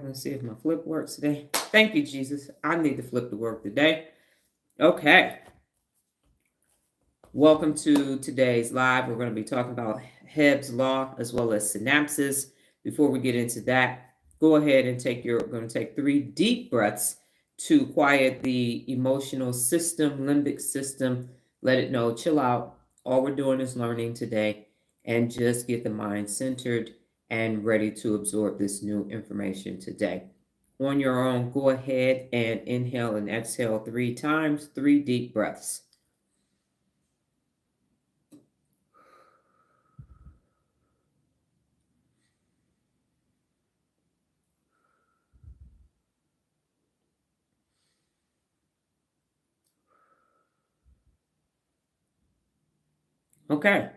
Let's see if my flip works today. Thank you, Jesus. I need the flip to work today. Okay. Welcome to today's live. We're going to be talking about Hebb's law as well as synapses. Before we get into that, go ahead and we're going to take 3 deep breaths to quiet the emotional system, limbic system. Let it know, chill out. All we're doing is learning today, and just get the mind centered and ready to absorb this new information today. On your own, go ahead and inhale and exhale 3 times, 3 deep breaths. Okay,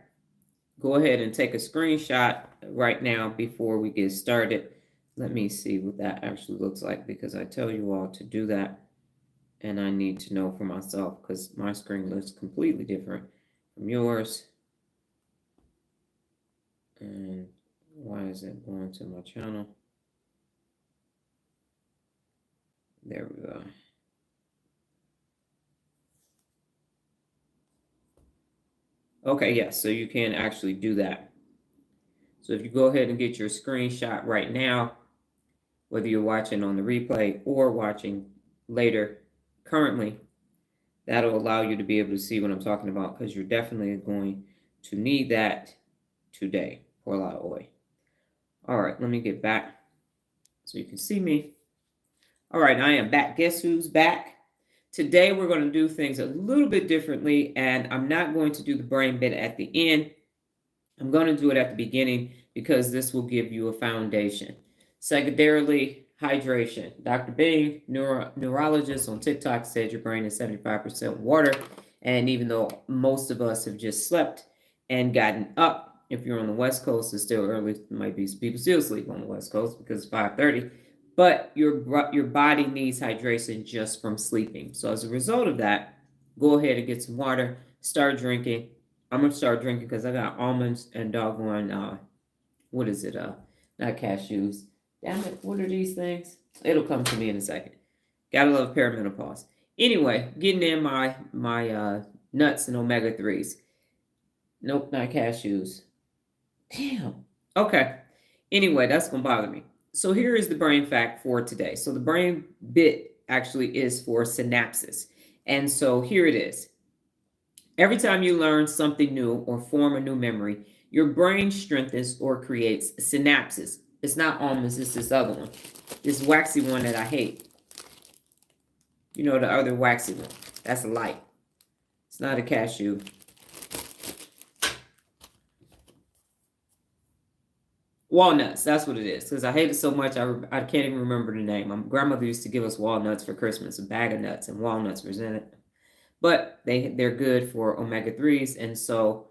go ahead and take a screenshot right now before we get started. Let me see what that actually looks like, because I tell you all to do that, and I need to know for myself because my screen looks completely different from yours. And why is it going to my channel? There we go. Okay, yes, so you can actually do that. So if you go ahead and get your screenshot right now, whether you're watching on the replay or watching later currently, that'll allow you to be able to see what I'm talking about, because you're definitely going to need that today. Pour a lot of oil. All right, let me get back so you can see me. All right, I am back. Guess who's back? Today, we're going to do things a little bit differently, and I'm not going to do the brain bit at the end. I'm going to do it at the beginning because this will give you a foundation. Secondarily, hydration. Dr. Bing, neurologist on TikTok, said your brain is 75% water. And even though most of us have just slept and gotten up, if you're on the West Coast, it's still early. There might be people still asleep on the West Coast because it's 5:30. But your body needs hydration just from sleeping. So as a result of that, go ahead and get some water. Start drinking. I'm going to start drinking because I got almonds and doggone, what is it? Not cashews. Damn it, what are these things? It'll come to me in a second. Gotta love perimenopause. Anyway, getting in my nuts and omega-3s. Nope, not cashews. Damn. Okay. Anyway, that's going to bother me. So here is the brain fact for today. So the brain bit actually is for synapses. And so here it is. Every time you learn something new or form a new memory, your brain strengthens or creates synapses. It's not almonds, it's this other one. This waxy one that I hate. You know, the other waxy one. That's a light. It's not a cashew. Walnuts, that's what it is. Because I hate it so much, I can't even remember the name. My grandmother used to give us walnuts for Christmas, a bag of nuts, and walnuts was in it. But they're good for omega-3s. And so,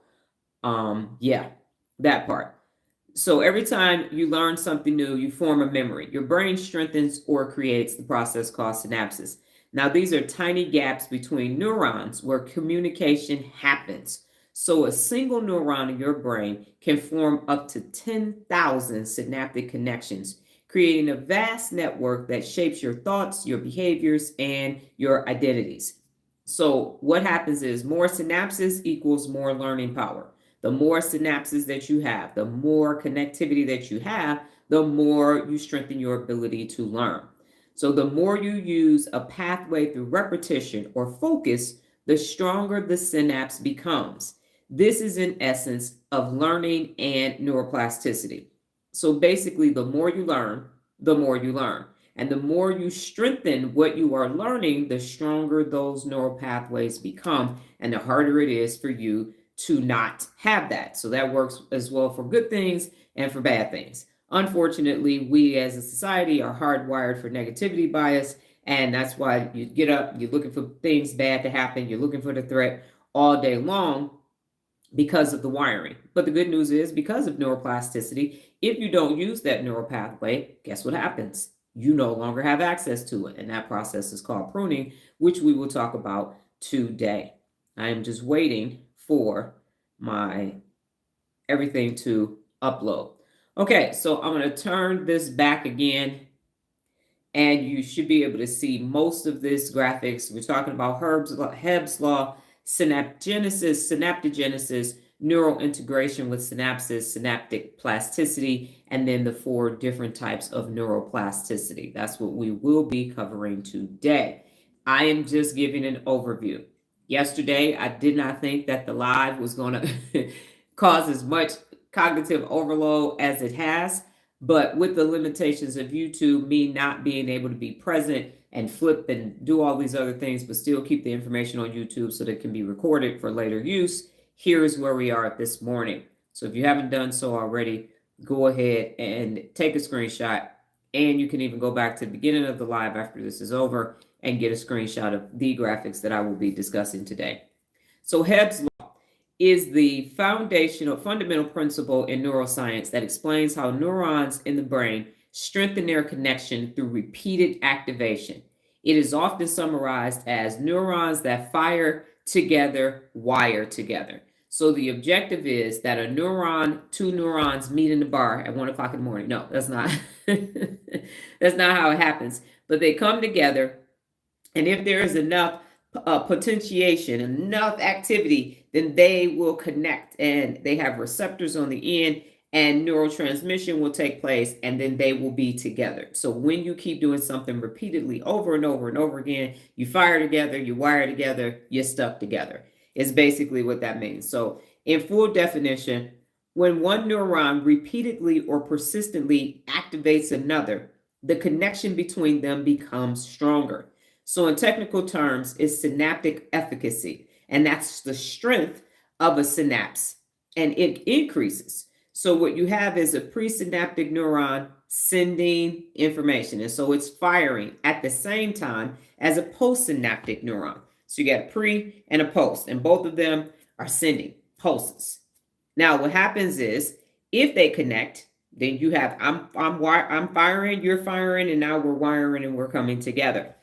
yeah, that part. So every time you learn something new, you form a memory. Your brain strengthens or creates the process called synapses. Now, these are tiny gaps between neurons where communication happens. So a single neuron in your brain can form up to 10,000 synaptic connections, creating a vast network that shapes your thoughts, your behaviors, and your identities. So what happens is more synapses equals more learning power. The more synapses that you have, the more connectivity that you have, the more you strengthen your ability to learn. So the more you use a pathway through repetition or focus, the stronger the synapse becomes. This is in essence of learning and neuroplasticity. So basically, the more you learn, the more you learn. And the more you strengthen what you are learning, the stronger those neural pathways become, and the harder it is for you to not have that. So that works as well for good things and for bad things. Unfortunately, we as a society are hardwired for negativity bias, and that's why you get up, you're looking for things bad to happen, you're looking for the threat all day long because of the wiring. But the good news is, because of neuroplasticity, if you don't use that neural pathway, guess what happens? You no longer have access to it, and that process is called pruning, which we will talk about today. I am just waiting for my everything to upload. Okay, so I'm going to turn this back again and you should be able to see most of this graphics. We're talking about Hebb's law, synaptogenesis, neural integration with synapses, synaptic plasticity, and then the 4 different types of neuroplasticity. That's what we will be covering today. I am just giving an overview. Yesterday, I did not think that the live was going to cause as much cognitive overload as it has. But with the limitations of YouTube, me not being able to be present and flip and do all these other things, but still keep the information on YouTube so that it can be recorded for later use, here's where we are this morning. So if you haven't done so already, go ahead and take a screenshot. And you can even go back to the beginning of the live after this is over and get a screenshot of the graphics that I will be discussing today. So Hebb's law is the foundational, fundamental principle in neuroscience that explains how neurons in the brain strengthen their connection through repeated activation. It is often summarized as neurons that fire together, wire together. So the objective is that two neurons meet in the bar at 1 o'clock in the morning. No, that's not, that's not how it happens. But they come together, and if there is enough potentiation, enough activity, then they will connect, and they have receptors on the end, and neurotransmission will take place, and then they will be together. So when you keep doing something repeatedly over and over and over again, you fire together, you wire together, you're stuck together. Is basically what that means. So in full definition, when one neuron repeatedly or persistently activates another, the connection between them becomes stronger. So in technical terms, it's synaptic efficacy, and that's the strength of a synapse, and it increases. So what you have is a presynaptic neuron sending information, and so it's firing at the same time as a postsynaptic neuron. So you got a pre and a post, and both of them are sending pulses. Now what happens is, if they connect, then you have I'm firing, you're firing, and now we're wiring and we're coming together.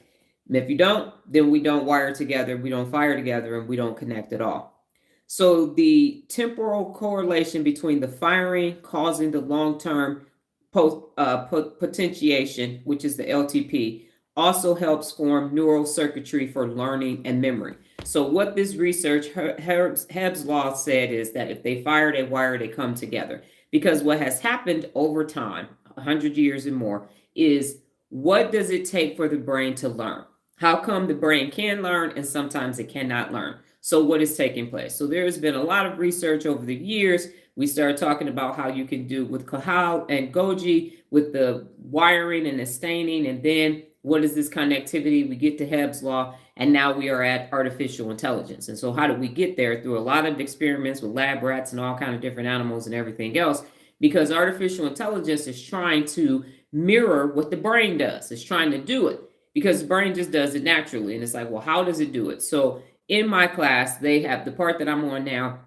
And if you don't, then we don't wire together, we don't fire together, and we don't connect at all. So the temporal correlation between the firing causing the long-term potentiation, which is the LTP, also helps form neural circuitry for learning and memory. So what this research, Hebb's law said, is that if they fire, they wire, they come together. Because what has happened over time, 100 years and more, is what does it take for the brain to learn? How come the brain can learn and sometimes it cannot learn? So what is taking place? So there has been a lot of research over the years. We started talking about how you can do with Cahal and Golgi with the wiring and the staining, and then what is this connectivity? We get to Hebb's law, and now we are at artificial intelligence. And so how do we get there? Through a lot of experiments with lab rats and all kinds of different animals and everything else, because artificial intelligence is trying to mirror what the brain does. It's trying to do it, because the brain just does it naturally. And it's like, well, how does it do it? So in my class, they have the part that I'm on now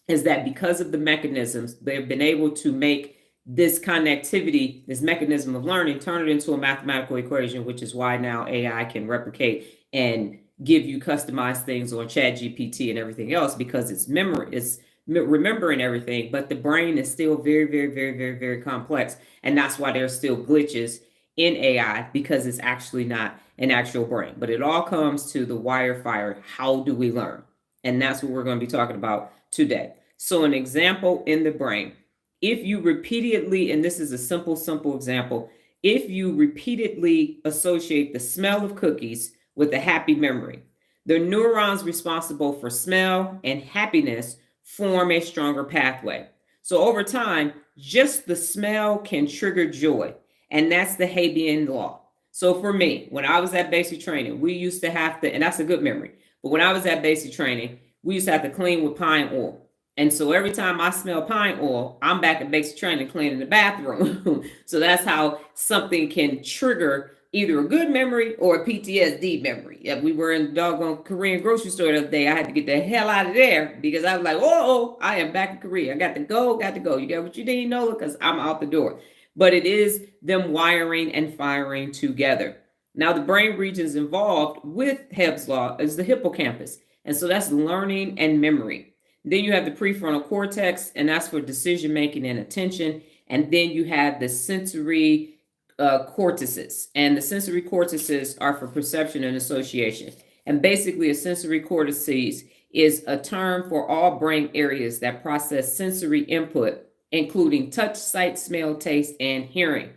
is that because of the mechanisms, they've been able to make this connectivity, this mechanism of learning, turn it into a mathematical equation, which is why now AI can replicate and give you customized things on ChatGPT and everything else, because it's memory, it's remembering everything, but the brain is still very, very, very, very, very complex. And that's why there's still glitches in AI, because it's actually not an actual brain. But it all comes to the wire fire. How do we learn? And that's what we're going to be talking about today. So an example in the brain, if you repeatedly, and this is a simple example, if you repeatedly associate the smell of cookies with a happy memory, the neurons responsible for smell and happiness form a stronger pathway. So over time, just the smell can trigger joy. And that's the Hebbian law. So for me, when I was at basic training, we used to have to, and that's a good memory, but when I was at basic training, we used to have to clean with pine oil. And so every time I smell pine oil, I'm back at basic training cleaning the bathroom. So that's how something can trigger either a good memory or a PTSD memory. If we were in the doggone Korean grocery store the other day, I had to get the hell out of there because I was like, oh, I am back in Korea. I got to go. You got what you need, Nola, because I'm out the door. But it is them wiring and firing together. Now, the brain regions involved with Hebb's law is the hippocampus. And so that's learning and memory. Then you have the prefrontal cortex, and that's for decision-making and attention. And then you have the sensory cortices, and the sensory cortices are for perception and association. And basically, a sensory cortices is a term for all brain areas that process sensory input, including touch, sight, smell, taste, and hearing.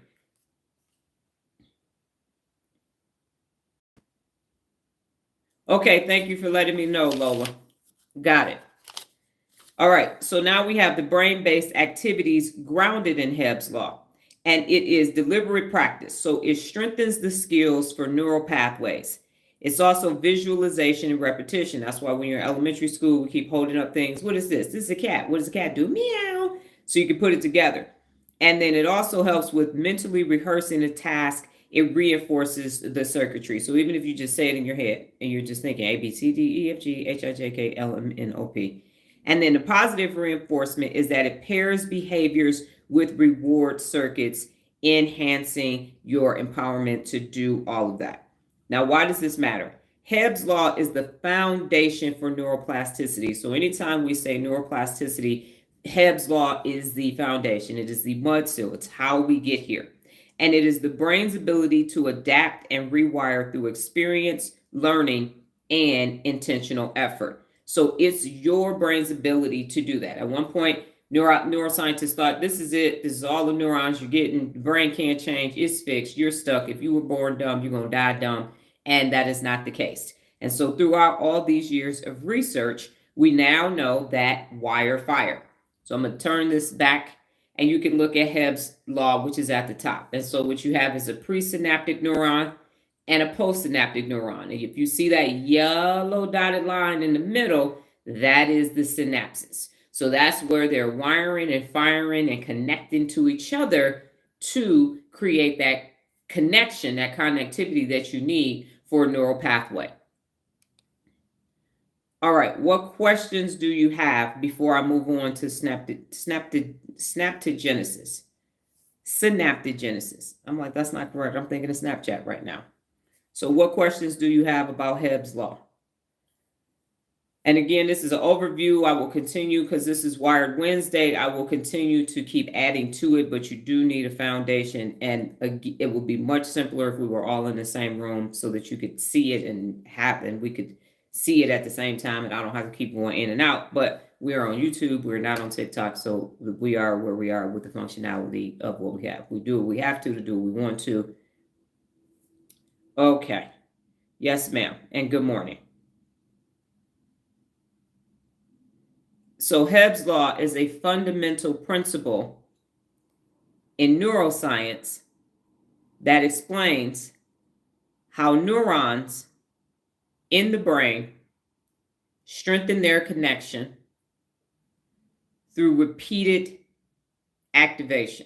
Okay, thank you for letting me know, Lola. Got it. All right, so now we have the brain-based activities grounded in Hebb's law, and it is deliberate practice. So it strengthens the skills for neural pathways. It's also visualization and repetition. That's why when you're in elementary school, we keep holding up things. What is this? This is a cat. What does a cat do? Meow. So you can put it together. And then it also helps with mentally rehearsing a task. It reinforces the circuitry. So even if you just say it in your head and you're just thinking A, B, C, D, E, F, G, H, I, J, K, L, M, N, O, P. And then the positive reinforcement is that it pairs behaviors with reward circuits, enhancing your empowerment to do all of that. Now, why does this matter? Hebb's law is the foundation for neuroplasticity. So anytime we say neuroplasticity, Hebb's law is the foundation. It is the mud seal. It's how we get here. And it is the brain's ability to adapt and rewire through experience, learning, and intentional effort. So it's your brain's ability to do that. At one point, neuroscientists thought, this is it. This is all the neurons you're getting. The brain can't change. It's fixed. You're stuck. If you were born dumb, you're going to die dumb. And that is not the case. And so throughout all these years of research, we now know that wire fire. So I'm going to turn this back and you can look at Hebb's law, which is at the top. And so what you have is a presynaptic neuron and a postsynaptic neuron. And if you see that yellow dotted line in the middle, that is the synapses. So that's where they're wiring and firing and connecting to each other to create that connection, that connectivity that you need for a neural pathway. All right, what questions do you have before I move on to synaptogenesis? Synaptogenesis. I'm like, that's not correct. I'm thinking of Snapchat right now. So what questions do you have about Hebb's law? And again, this is an overview. I will continue because this is Wired Wednesday. I will continue to keep adding to it, but you do need a foundation. And it will be much simpler if we were all in the same room so that you could see it and we could see it at the same time. And I don't have to keep going in and out. But we are on YouTube. We're not on TikTok. So we are where we are with the functionality of what we have. We do what we have to do what we want to. Okay. Yes, ma'am. And good morning. So Hebb's law is a fundamental principle in neuroscience that explains how neurons in the brain strengthen their connection through repeated activation.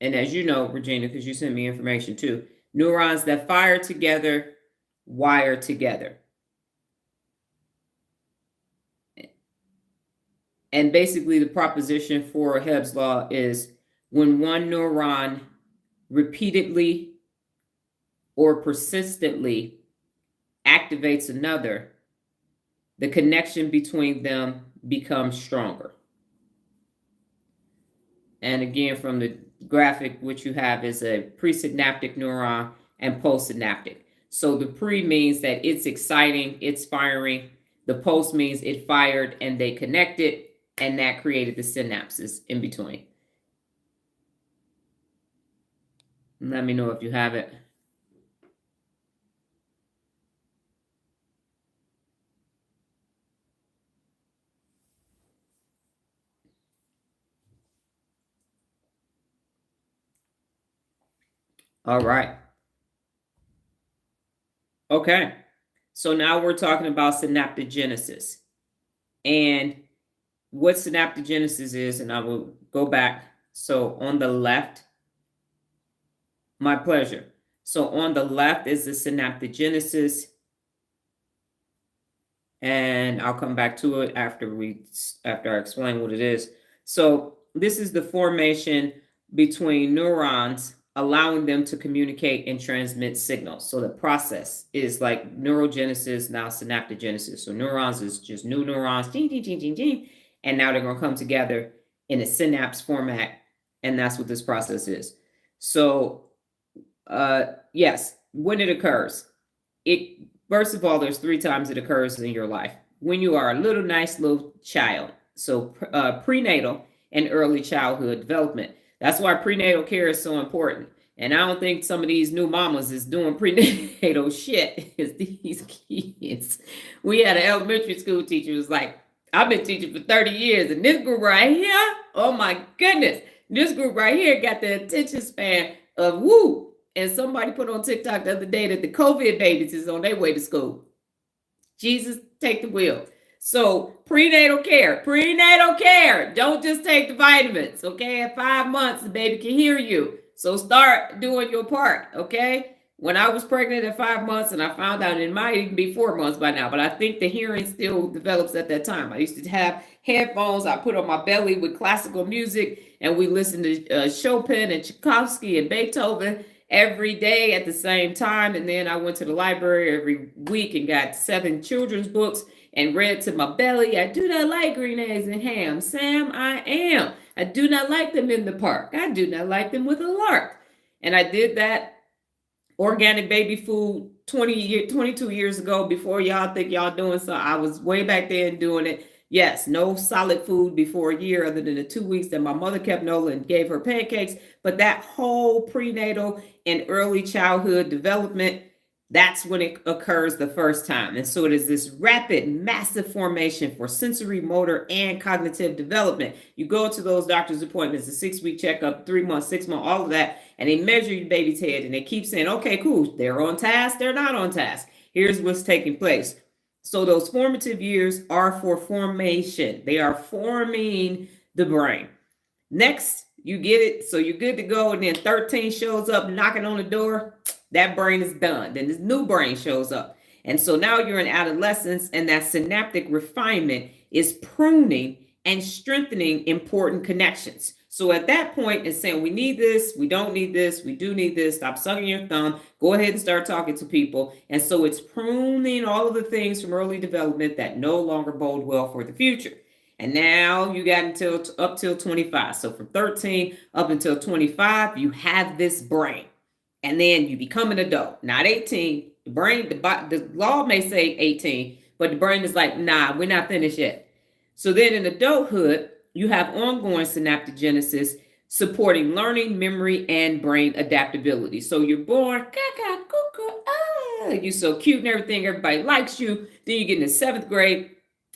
And as you know, Regina, because you sent me information too, neurons that fire together wire together. And basically the proposition for Hebb's law is when one neuron repeatedly or persistently activates another, the connection between them becomes stronger. And again, from the graphic, what you have is a presynaptic neuron and postsynaptic. So the pre means that it's exciting, it's firing. The post means it fired and they connected, and that created the synapses in between. Let me know if you have it. All right. Okay. So now we're talking about synaptogenesis. And what synaptogenesis is, and I will go back. So on the left, my pleasure. So on the left is the synaptogenesis. And I'll come back to it after I explain what it is. So this is the formation between neurons, allowing them to communicate and transmit signals. So the process is like neurogenesis, now synaptogenesis. So neurons is just new neurons, ding, ding, ding, ding, ding. And now they're going to come together in a synapse format And that's what this process is. So, yes, when it occurs, first of all, there's 3 times it occurs in your life. When you are a nice little child. So prenatal and early childhood development. That's why prenatal care is so important. And I don't think some of these new mamas is doing prenatal shit. Because these kids, we had an elementary school teacher who was like, I've been teaching for 30 years, and this group right here, oh my goodness, this group right here got the attention span of woo. And somebody put on TikTok the other day that the COVID babies is on their way to school. Jesus, take the wheel. So prenatal care. Don't just take the vitamins, okay? At 5 months, the baby can hear you. So start doing your part, okay? When I was pregnant at 5 months, and I found out it might even be 4 months by now, but I think the hearing still develops at that time. I used to have headphones I put on my belly with classical music, and we listened to Chopin and Tchaikovsky and Beethoven every day at the same time. And then I went to the library every week and got 7 children's books and read to my belly. I do not like green eggs and ham. Sam, I am. I do not like them in the park. I do not like them with a lark. And I did that organic baby food 22 years ago. Before y'all think y'all doing something, I was way back then doing it. Yes, no solid food before a year other than the 2 weeks that my mother kept Nola and gave her pancakes. But that whole prenatal and early childhood development, that's when it occurs the first time. And so it is this rapid, massive formation for sensory, motor, and cognitive development. You go to those doctor's appointments, a 6-week checkup, 3 months, 6 months, all of that, and they measure your baby's head and they keep saying, okay, cool, they're on task, they're not on task. Here's what's taking place. So those formative years are for formation. They are forming the brain. Next, you get it, so you're good to go, and then 13 shows up knocking on the door. That brain is done. Then this new brain shows up. And so now you're in adolescence, and that synaptic refinement is pruning and strengthening important connections. So at that point, it's saying, we need this, we don't need this, we do need this, stop sucking your thumb, go ahead and start talking to people. And so it's pruning all of the things from early development that no longer bode well for the future. And now you got up till 25. So from 13 up until 25, you have this brain. And then you become an adult, not 18. The brain, the law may say 18, but the brain is like, nah, we're not finished yet. So then in adulthood, you have ongoing synaptogenesis supporting learning, memory, and brain adaptability. So you're born, you're so cute and everything. Everybody likes you. Then you get in the 7th grade.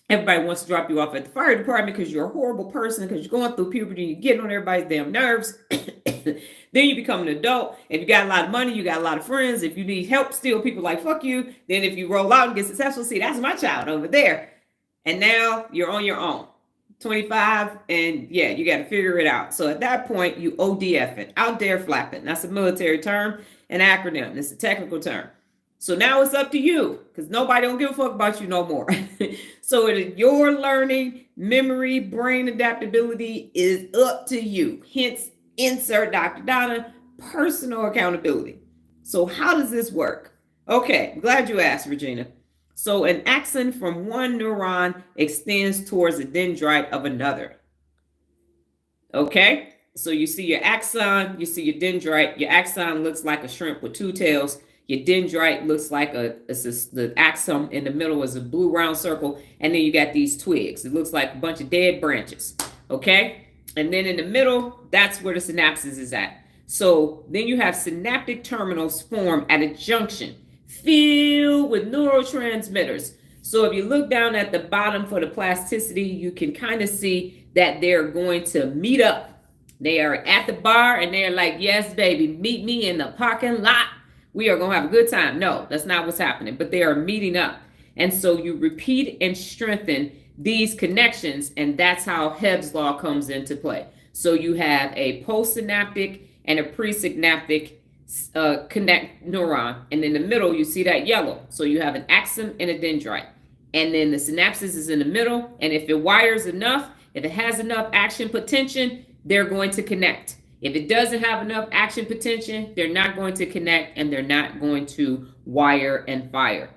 Everybody wants to drop you off at the fire department because you're a horrible person, because you're going through puberty and you're getting on everybody's damn nerves. Then you become an adult. If you got a lot of money, you got a lot of friends. If you need help, still people like, fuck you. Then if you roll out and get successful, see, that's my child over there. And now you're on your own. 25, and yeah, you got to figure it out. So at that point, you ODF it, out there flapping. That's a military term, an acronym. It's a technical term. So now it's up to you, because nobody don't give a fuck about you no more. So your learning, memory, brain adaptability is up to you. Hence, insert Dr. Donna, personal accountability. So how does this work? Okay, glad you asked, Regina. So an axon from one neuron extends towards the dendrite of another. Okay, so you see your axon, you see your dendrite. Your axon looks like a shrimp with 2 tails. Your dendrite looks like the axon in the middle is a blue round circle, and then you got these twigs. It looks like a bunch of dead branches, okay? And then in the middle, that's where the synapses is at. So then you have synaptic terminals form at a junction filled with neurotransmitters. So if you look down at the bottom for the plasticity, you can kind of see that they're going to meet up. They are at the bar and they're like, yes, baby, meet me in the parking lot. We are going to have a good time. No, that's not what's happening, but they are meeting up. And so you repeat and strengthen these connections, and that's how Hebb's law comes into play. So you have a postsynaptic and a presynaptic connect neuron, and in the middle you see that yellow. So you have an axon and a dendrite, and then the synapses is in the middle, and if it wires enough, if it has enough action potential, they're going to connect. If it doesn't have enough action potential, they're not going to connect, and they're not going to wire and fire.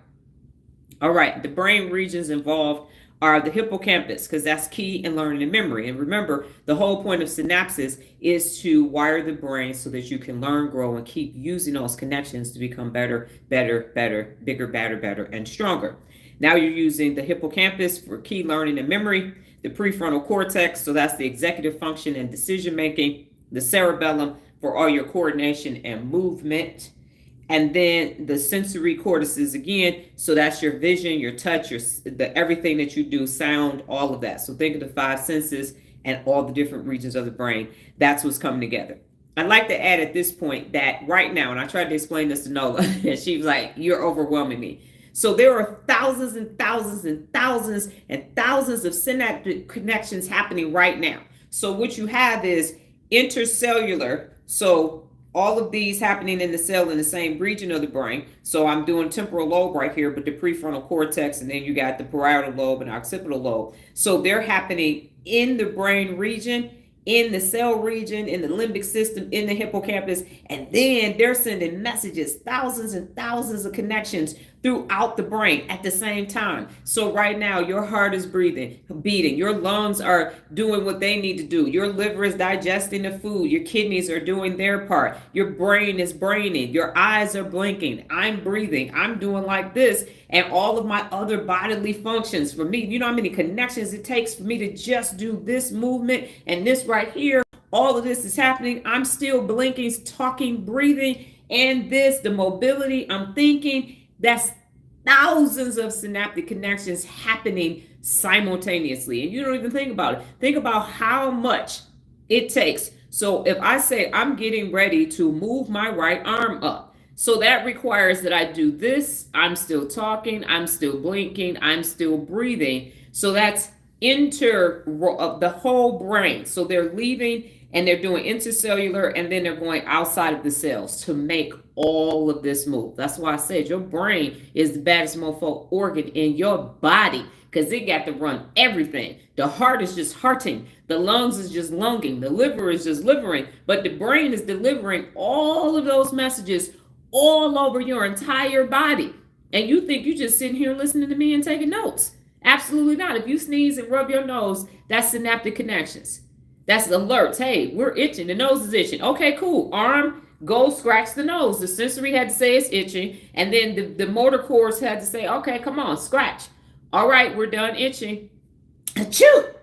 All right, the brain regions involved are the hippocampus, because that's key in learning and memory. And remember, the whole point of synapses is to wire the brain so that you can learn, grow, and keep using those connections to become better, bigger, better, and stronger. Now you're using the hippocampus for key learning and memory, the prefrontal cortex, so that's the executive function and decision making, the cerebellum for all your coordination and movement, and then the sensory cortices again, so that's your vision, your touch, everything that you do, sound, all of that. So think of the 5 senses and all the different regions of the brain. That's what's coming together. I'd like to add at this point that right now, and I tried to explain this to Nola, and she was like, you're overwhelming me. So there are thousands and thousands and thousands and thousands of synaptic connections happening right now. So what you have is intercellular. So all of these happening in the cell in the same region of the brain. So I'm doing temporal lobe right here, but the prefrontal cortex, and then you got the parietal lobe and occipital lobe. So they're happening in the brain region, in the cell region, in the limbic system, in the hippocampus, and then they're sending messages, thousands and thousands of connections throughout the brain at the same time. So right now, your heart is beating, your lungs are doing what they need to do, your liver is digesting the food, your kidneys are doing their part, your brain is braining, your eyes are blinking, I'm breathing, I'm doing like this, and all of my other bodily functions. For me, you know how many connections it takes for me to just do this movement and this right here. All of this is happening. I'm still blinking, talking, breathing, and this, the mobility, I'm thinking. That's thousands of synaptic connections happening simultaneously. And you don't even think about it. Think about how much it takes. So if I say I'm getting ready to move my right arm up, so that requires that I do this. I'm still talking, I'm still blinking, I'm still breathing. So that's the whole brain. So they're leaving and they're doing intercellular, and then they're going outside of the cells to make all of this move. That's why I said your brain is the baddest mofo organ in your body, because it got to run everything. The heart is just hearting, the lungs is just lunging, the liver is just livering, but the brain is delivering all of those messages all over your entire body. And you think you just sitting here listening to me and taking notes. Absolutely not. If you sneeze and rub your nose, that's synaptic connections. That's alerts. Hey, we're itching. The nose is itching. Okay, cool. Arm, go scratch the nose. The sensory had to say it's itching. And then the motor cords had to say, okay, come on, scratch. All right, we're done itching. Achoo!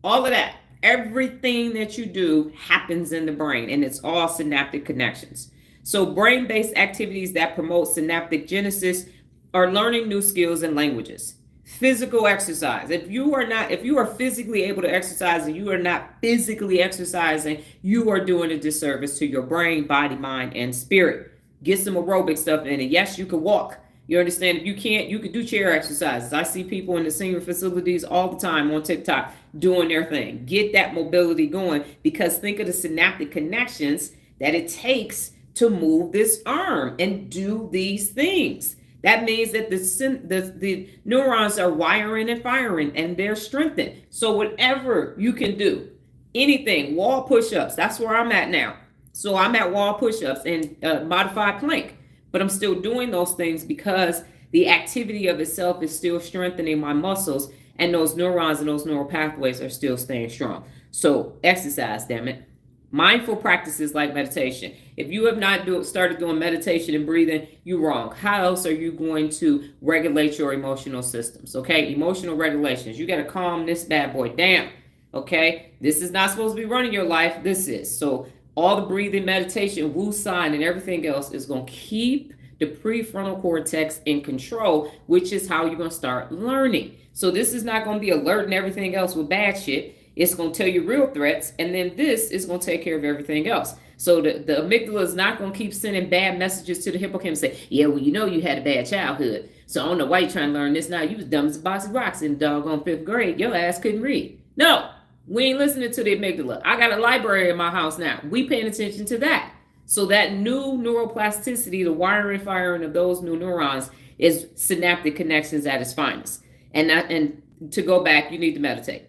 All of that. Everything that you do happens in the brain, and it's all synaptic connections. So brain-based activities that promote synaptic genesis are learning new skills and languages. Physical exercise. If you are physically able to exercise and you are not physically exercising, you are doing a disservice to your brain, body, mind, and spirit. Get some aerobic stuff in it. Yes, you can walk. You understand? If you can't, you can do chair exercises. I see people in the senior facilities all the time on TikTok doing their thing. Get that mobility going, because think of the synaptic connections that it takes to move this arm and do these things. That means that the neurons are wiring and firing, and they're strengthened. So whatever you can do, anything, wall push-ups, that's where I'm at now. So I'm at wall push-ups and modified plank, but I'm still doing those things because the activity of itself is still strengthening my muscles, and those neurons and those neural pathways are still staying strong. So exercise, damn it. Mindful practices like meditation. If you have not started doing meditation and breathing, you're wrong. How else are you going to regulate your emotional systems? Okay, emotional regulations. You got to calm this bad boy down. Okay, this is not supposed to be running your life. This is. So all the breathing, meditation, woo sign, and everything else is going to keep the prefrontal cortex in control, which is how you're going to start learning. So this is not going to be alerting everything else with bad shit. It's going to tell you real threats, and then this is going to take care of everything else. So the amygdala is not going to keep sending bad messages to the hippocampus and say, yeah, well, you know you had a bad childhood, so I don't know why you're trying to learn this now. You was dumb as a box of rocks in doggone 5th grade. Your ass couldn't read. No, we ain't listening to the amygdala. I got a library in my house now. We paying attention to that. So that new neuroplasticity, the wiring, firing of those new neurons, is synaptic connections at its finest. And to go back, you need to meditate.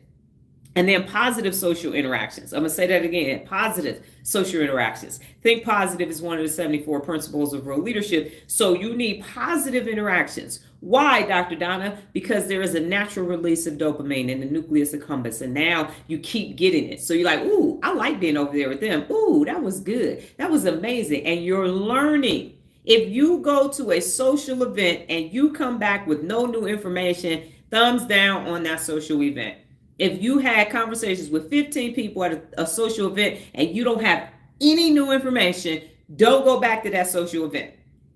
And then positive social interactions. I'm going to say that again. Positive social interactions. Think positive is one of the 74 principles of real leadership. So you need positive interactions. Why, Dr. Donna? Because there is a natural release of dopamine in the nucleus accumbens. And now you keep getting it. So you're like, ooh, I like being over there with them. Ooh, that was good. That was amazing. And you're learning. If you go to a social event and you come back with no new information, thumbs down on that social event. If you had conversations with 15 people at a social event and you don't have any new information, don't go back to that social event.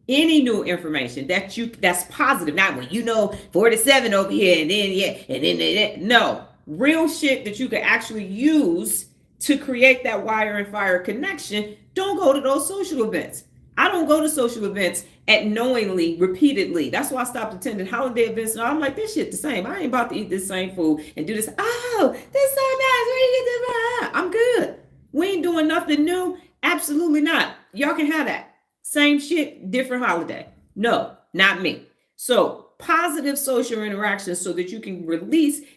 Any new information that's positive, not when 47 over here and then no, real shit that you can actually use to create that wire and fire connection. Don't go to those social events. I don't go to social events at knowingly, repeatedly. That's why I stopped attending holiday events. I'm like, this shit the same. I ain't about to eat this same food and do this. Oh, this so nice. Where you get this? I'm good. We ain't doing nothing new. Absolutely not. Y'all can have that. Same shit, different holiday. No, not me. So positive social interactions so that you can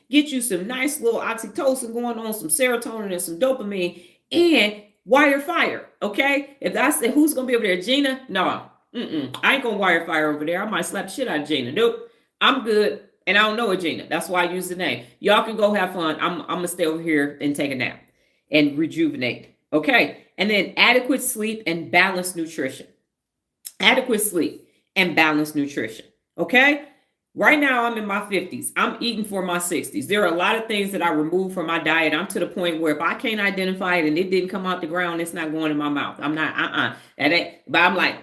get you some nice little oxytocin going on, some serotonin and some dopamine, and wire fire, okay? If I say who's gonna be over there, Gina? No, I ain't gonna wire fire over there. I might slap the shit out of Gina. Nope, I'm good, and I don't know a Gina. That's why I use the name. Y'all can go have fun. I'm gonna stay over here and take a nap and rejuvenate, okay? And then adequate sleep and balanced nutrition. Adequate sleep and balanced nutrition, okay? Right now, I'm in my 50s. I'm eating for my 60s. There are a lot of things that I removed from my diet. I'm to the point where if I can't identify it and it didn't come out the ground, it's not going in my mouth. I'm not, That ain't, but I'm like,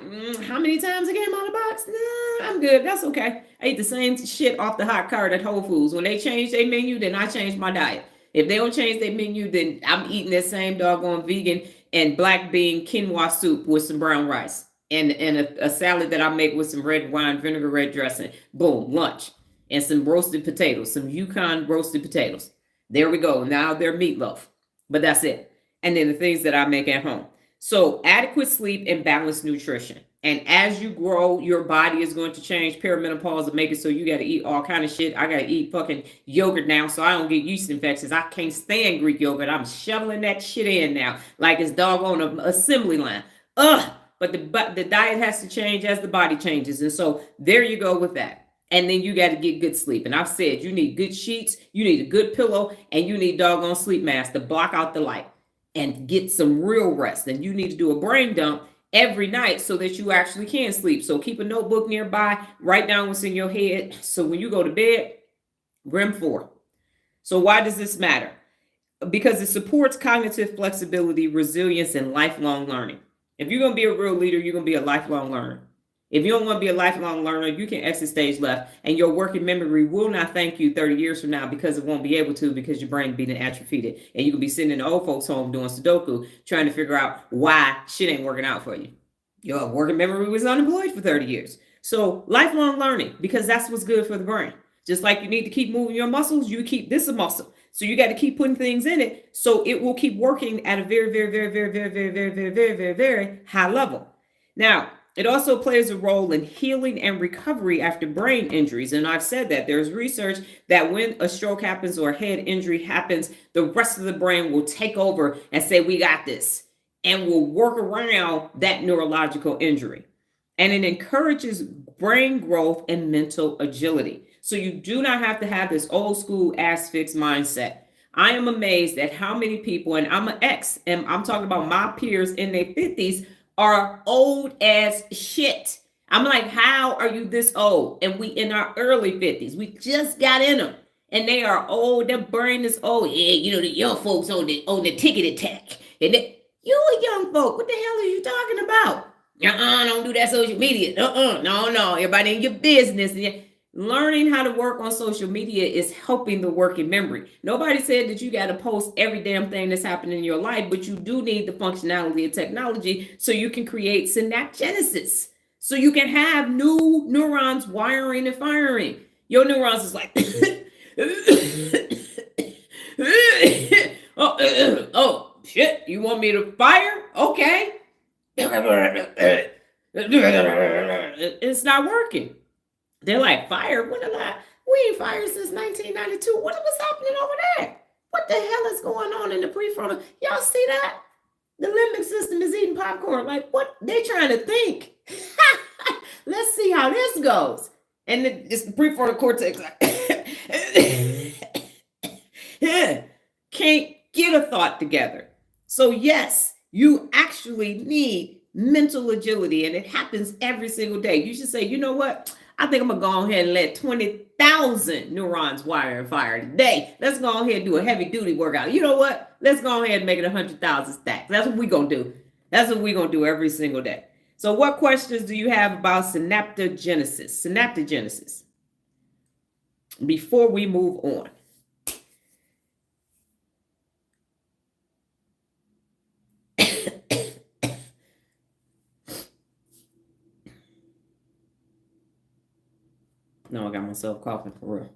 how many times I came out of the box? Nah, I'm good. That's okay. I eat the same shit off the hot cart at Whole Foods. When they change their menu, then I change my diet. If they don't change their menu, then I'm eating that same doggone vegan and black bean quinoa soup with some brown rice. And a salad that I make with some red wine, vinegar, red dressing. Boom, lunch. And some roasted potatoes, some Yukon roasted potatoes. There we go. Now they're meatloaf. But that's it. And then the things that I make at home. So adequate sleep and balanced nutrition. And as you grow, your body is going to change. Perimenopause will make it so you got to eat all kind of shit. I got to eat fucking yogurt now so I don't get yeast infections. I can't stand Greek yogurt. I'm shoveling that shit in now like it's doggone an assembly line. Ugh. But the diet has to change as the body changes. And so there you go with that. And then you got to get good sleep. And I've said you need good sheets, you need a good pillow, and you need doggone sleep mask to block out the light and get some real rest. And you need to do a brain dump every night so that you actually can sleep. So keep a notebook nearby, write down what's in your head. So when you go to bed, REM 4. So why does this matter? Because it supports cognitive flexibility, resilience, and lifelong learning. If you're going to be a real leader, you're going to be a lifelong learner. If you don't want to be a lifelong learner, you can exit stage left, and your working memory will not thank you 30 years from now because it won't be able to, because your brain being atrophied, and you can be sitting in the old folks' home doing Sudoku, trying to figure out why shit ain't working out for you. Your working memory was unemployed for 30 years. So lifelong learning, because that's what's good for the brain. Just like you need to keep moving your muscles, you keep this a muscle. So you got to keep putting things in it so it will keep working at a very, very, very, very, very, very, very, very, very, very, very high level. Now, it also plays a role in healing and recovery after brain injuries. And I've said that there's research that when a stroke happens or a head injury happens, the rest of the brain will take over and say, we got this, and will work around that neurological injury. And it encourages brain growth and mental agility. So you do not have to have this old school ass fixed mindset. I am amazed at how many people, and I'm an ex, and I'm talking about my peers in their 50s, are old as shit. I'm like, how are you this old? And we in our early 50s. We just got in them. And they are old. Their brain is old. Yeah, the young folks on the ticket attack. And you a young folk. What the hell are you talking about? Don't do that social media. No. Everybody in your business. Learning how to work on social media is helping the working memory. Nobody said that you got to post every damn thing that's happening in your life, but you do need the functionality of technology so you can create synapgenesis. So you can have new neurons wiring and firing. Your neurons is like, oh, shit, you want me to fire? Okay. It's not working. They're like, fire? What a lie. We ain't fired since 1992. What was happening over there? What what the hell is going on in the prefrontal? Y'all see that? The limbic system is eating popcorn. Like, what? They're trying to think. Let's see how this goes. And it's the prefrontal cortex. Can't get a thought together. So yes, you actually need mental agility, and it happens every single day. You should say, you know what? I think I'm going to go ahead and let 20,000 neurons wire and fire today. Let's go ahead and do a heavy duty workout. You know what? Let's go ahead and make it 100,000 stacks. That's what we're going to do. That's what we're going to do every single day. So what questions do you have about synaptogenesis? Synaptogenesis. Before we move on. No, I got myself coughing for real.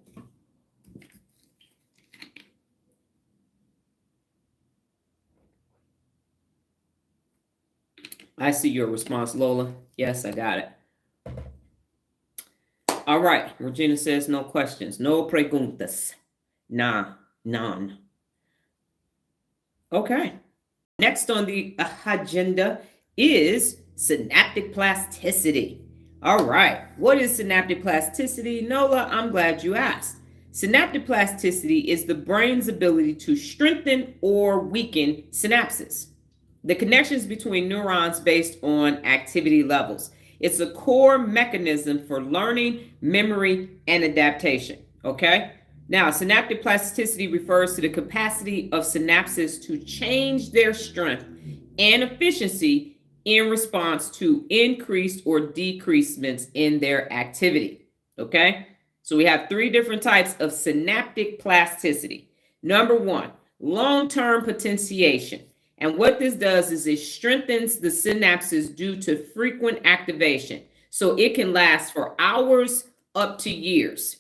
I see your response, Lola. Yes, I got it. All right. Regina says no questions. No preguntas. Nah, none. Okay. Next on the agenda is synaptic plasticity. All right. What is synaptic plasticity? Nola, I'm glad you asked. Synaptic plasticity is the brain's ability to strengthen or weaken synapses, the connections between neurons based on activity levels. It's a core mechanism for learning, memory, and adaptation. Okay? Now, synaptic plasticity refers to the capacity of synapses to change their strength and efficiency in response to increased or decreasements in their activity. Okay? So we have three different types of synaptic plasticity. Number one, long-term potentiation. And what this does is it strengthens the synapses due to frequent activation. So it can last for hours up to years.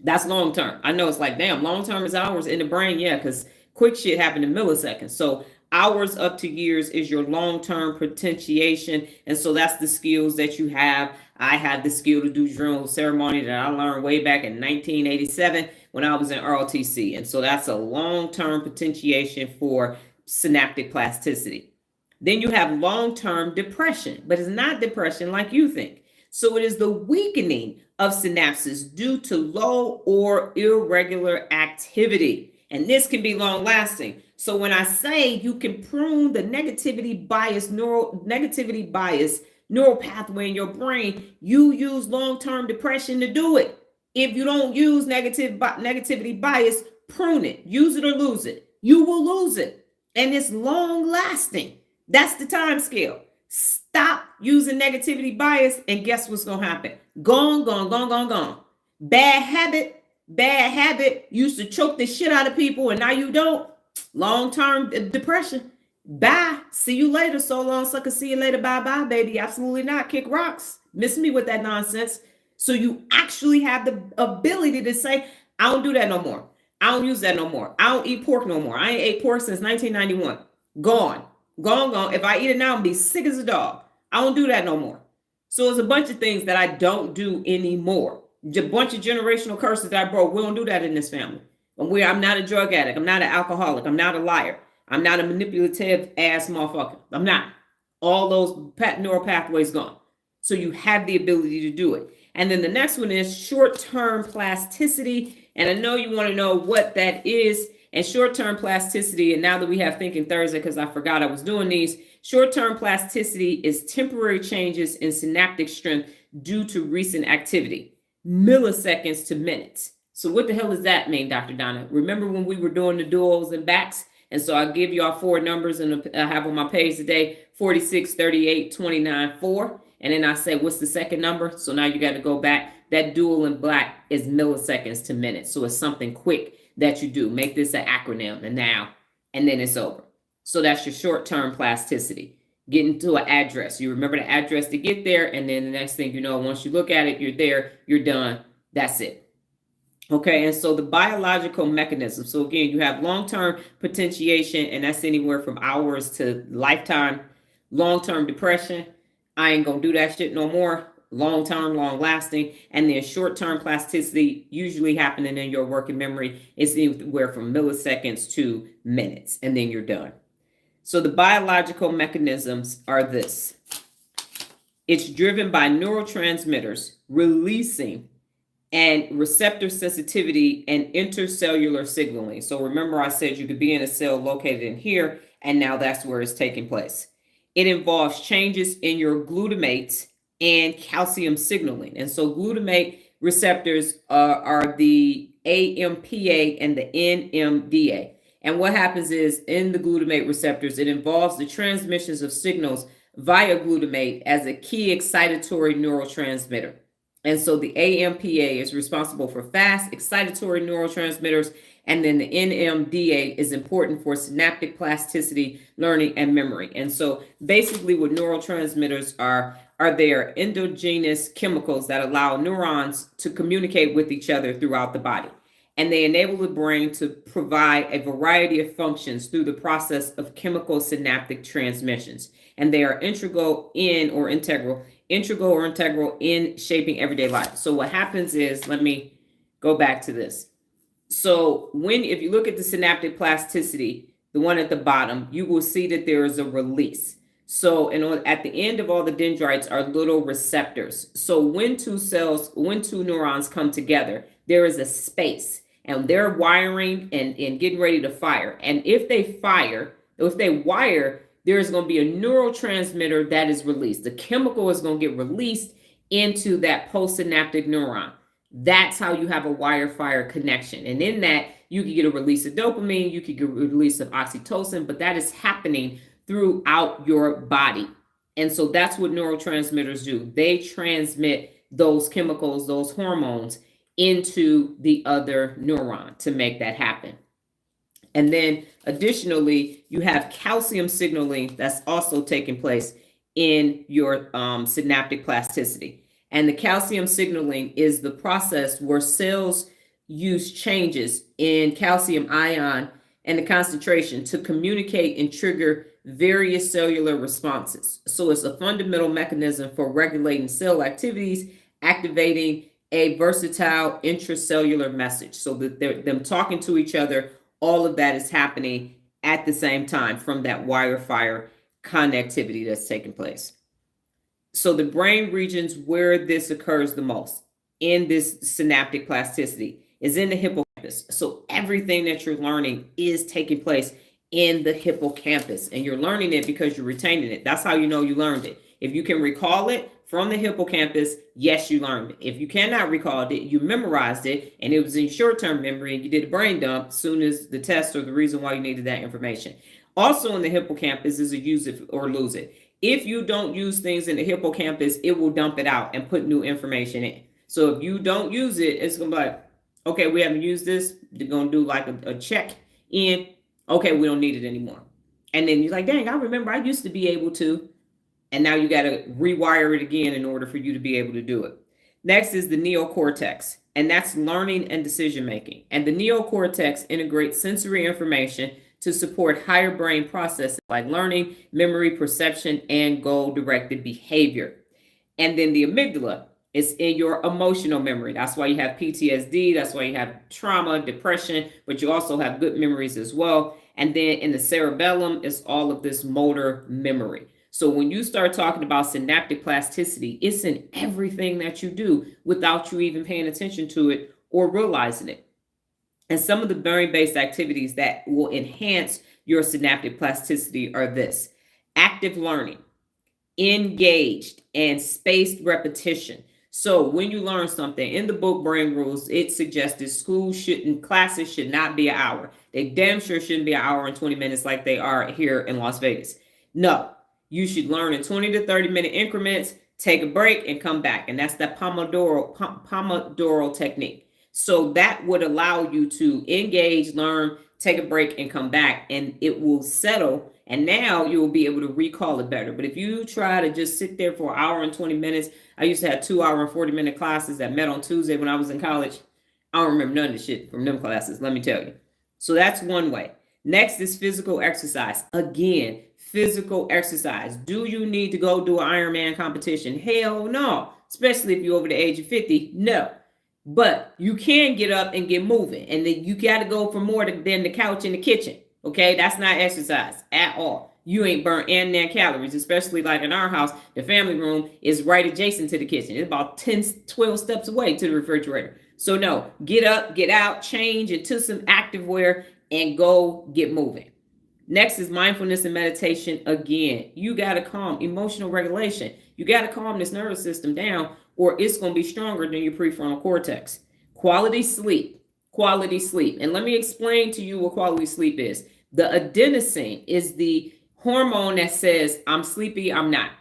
That's long-term. I know it's like, damn, long-term is hours in the brain. Yeah, because quick shit happened in milliseconds. So hours up to years is your long-term potentiation. And so that's the skills that you have. I have the skill to do drill ceremony that I learned way back in 1987 when I was in ROTC. And so that's a long-term potentiation for synaptic plasticity. Then you have long-term depression, but it's not depression like you think. So it is the weakening of synapses due to low or irregular activity. And this can be long-lasting. So when I say you can prune the negativity bias neural pathway in your brain, you use long-term depression to do it. If you don't use negativity bias, prune it. Use it or lose it. You will lose it. And it's long-lasting. That's the time scale. Stop using negativity bias, and guess what's going to happen? Gone, gone, gone, gone, gone. Bad habit used to choke the shit out of people, and now you don't. Long-term depression. Bye. See you later. So long, sucker. See you later. Bye-bye, baby. Absolutely not. Kick rocks. Miss me with that nonsense. So you actually have the ability to say, I don't do that no more. I don't use that no more. I don't eat pork no more. I ain't ate pork since 1991. Gone. Gone. If I eat it now, I'm gonna be sick as a dog. I don't do that no more. So it's a bunch of things that I don't do anymore. A bunch of generational curses that I broke. We don't do that in this family. I'm not a drug addict. I'm not an alcoholic. I'm not a liar. I'm not a manipulative ass motherfucker. I'm not. All those neural pathways gone. So you have the ability to do it. And then the next one is short-term plasticity. And I know you want to know what that is. And short-term plasticity, and now that we have Thinking Thursday, because I forgot I was doing these, short-term plasticity is temporary changes in synaptic strength due to recent activity, milliseconds to minutes. So what the hell does that mean, Dr. Donna? Remember when we were doing the duals and backs? And so I give you all four numbers, and I have on my page today, 46, 38, 29, 4. And then I say, what's the second number? So now you got to go back. That dual in black is milliseconds to minutes. So it's something quick that you do. Make this an acronym, and then it's over. So that's your short-term plasticity. Getting to an address. You remember the address to get there, and then the next thing you know, once you look at it, you're there, you're done. That's it. Okay, and so the biological mechanism. So again, you have long-term potentiation, and that's anywhere from hours to lifetime. Long-term depression. I ain't gonna do that shit no more. long-term, long-lasting, and then short-term plasticity, usually happening in your working memory, is anywhere from milliseconds to minutes, and then you're done. So the biological mechanisms are this. It's driven by neurotransmitters releasing and receptor sensitivity and intercellular signaling. So remember I said you could be in a cell located in here, and now that's where it's taking place. It involves changes in your glutamate and calcium signaling. And so glutamate receptors are the AMPA and the NMDA. And what happens is in the glutamate receptors, it involves the transmissions of signals via glutamate as a key excitatory neurotransmitter. And so the AMPA is responsible for fast excitatory neurotransmitters, and then the NMDA is important for synaptic plasticity, learning, and memory. And so basically what neurotransmitters are they are endogenous chemicals that allow neurons to communicate with each other throughout the body. And they enable the brain to provide a variety of functions through the process of chemical synaptic transmissions. And they are integral in shaping everyday life. So what happens is, let me go back to this. So if you look at the synaptic plasticity, the one at the bottom, you will see that there is a release. So at the end of all the dendrites are little receptors. So when two neurons come together, there is a space, and they're wiring and getting ready to fire. And if they wire, there's going to be a neurotransmitter that is released. The chemical is going to get released into that postsynaptic neuron. That's how you have a wire-fire connection. And in that, you can get a release of dopamine, you can get a release of oxytocin, but that is happening throughout your body. And so that's what neurotransmitters do. They transmit those chemicals, those hormones, into the other neuron to make that happen. And then additionally, you have calcium signaling that's also taking place in your synaptic plasticity. And the calcium signaling is the process where cells use changes in calcium ion and the concentration to communicate and trigger various cellular responses. So it's a fundamental mechanism for regulating cell activities, activating a versatile intracellular message. So that them talking to each other, all of that is happening at the same time from that wire-fire connectivity that's taking place. So the brain regions where this occurs the most in this synaptic plasticity is in the hippocampus. So everything that you're learning is taking place in the hippocampus, and you're learning it because you're retaining it. That's how you know you learned it. If you can recall it from the hippocampus, yes, you learned it. If you cannot recall it, you memorized it, and it was in short-term memory, and you did a brain dump as soon as the test or the reason why you needed that information. Also in the hippocampus is a use it or lose it. If you don't use things in the hippocampus, it will dump it out and put new information in. So if you don't use it, it's going to be like, okay, we haven't used this. They're going to do like a check in. Okay, we don't need it anymore. And then you're like, dang, I remember I used to be able to. And now you got to rewire it again in order for you to be able to do it. Next is the neocortex, and that's learning and decision making. And the neocortex integrates sensory information to support higher brain processes like learning, memory, perception, and goal-directed behavior. And then the amygdala is in your emotional memory. That's why you have PTSD. That's why you have trauma, depression, but you also have good memories as well. And then in the cerebellum is all of this motor memory. So when you start talking about synaptic plasticity, it's in everything that you do without you even paying attention to it or realizing it. And some of the brain-based activities that will enhance your synaptic plasticity are this: active learning, engaged, and spaced repetition. So when you learn something in the book Brain Rules, it suggested classes should not be an hour. They damn sure shouldn't be an hour and 20 minutes like they are here in Las Vegas. No, you should learn in 20 to 30 minute increments, take a break and come back. And that's the Pomodoro technique. So that would allow you to engage, learn, take a break and come back, and it will settle. And now you will be able to recall it better. But if you try to just sit there for an hour and 20 minutes, I used to have 2 hour and 40-minute classes that met on Tuesday when I was in college. I don't remember none of the shit from them classes, let me tell you. So that's one way. Next is physical exercise. Again, physical exercise. Do you need to go do an Ironman competition? Hell no. especially if you're over the age of 50. No. But you can get up and get moving. And then you got to go for more than the couch in the kitchen. Okay? That's not exercise at all. You ain't burnt any calories, especially like in our house. The family room is right adjacent to the kitchen. It's about 10, 12 steps away to the refrigerator. So no, get up, get out, change into some active wear, and go get moving. Next is mindfulness and meditation. Again, you got to calm emotional regulation. You got to calm this nervous system down, or it's going to be stronger than your prefrontal cortex. Quality sleep. Quality sleep. And let me explain to you what quality sleep is. The adenosine is the hormone that says, I'm sleepy, I'm not.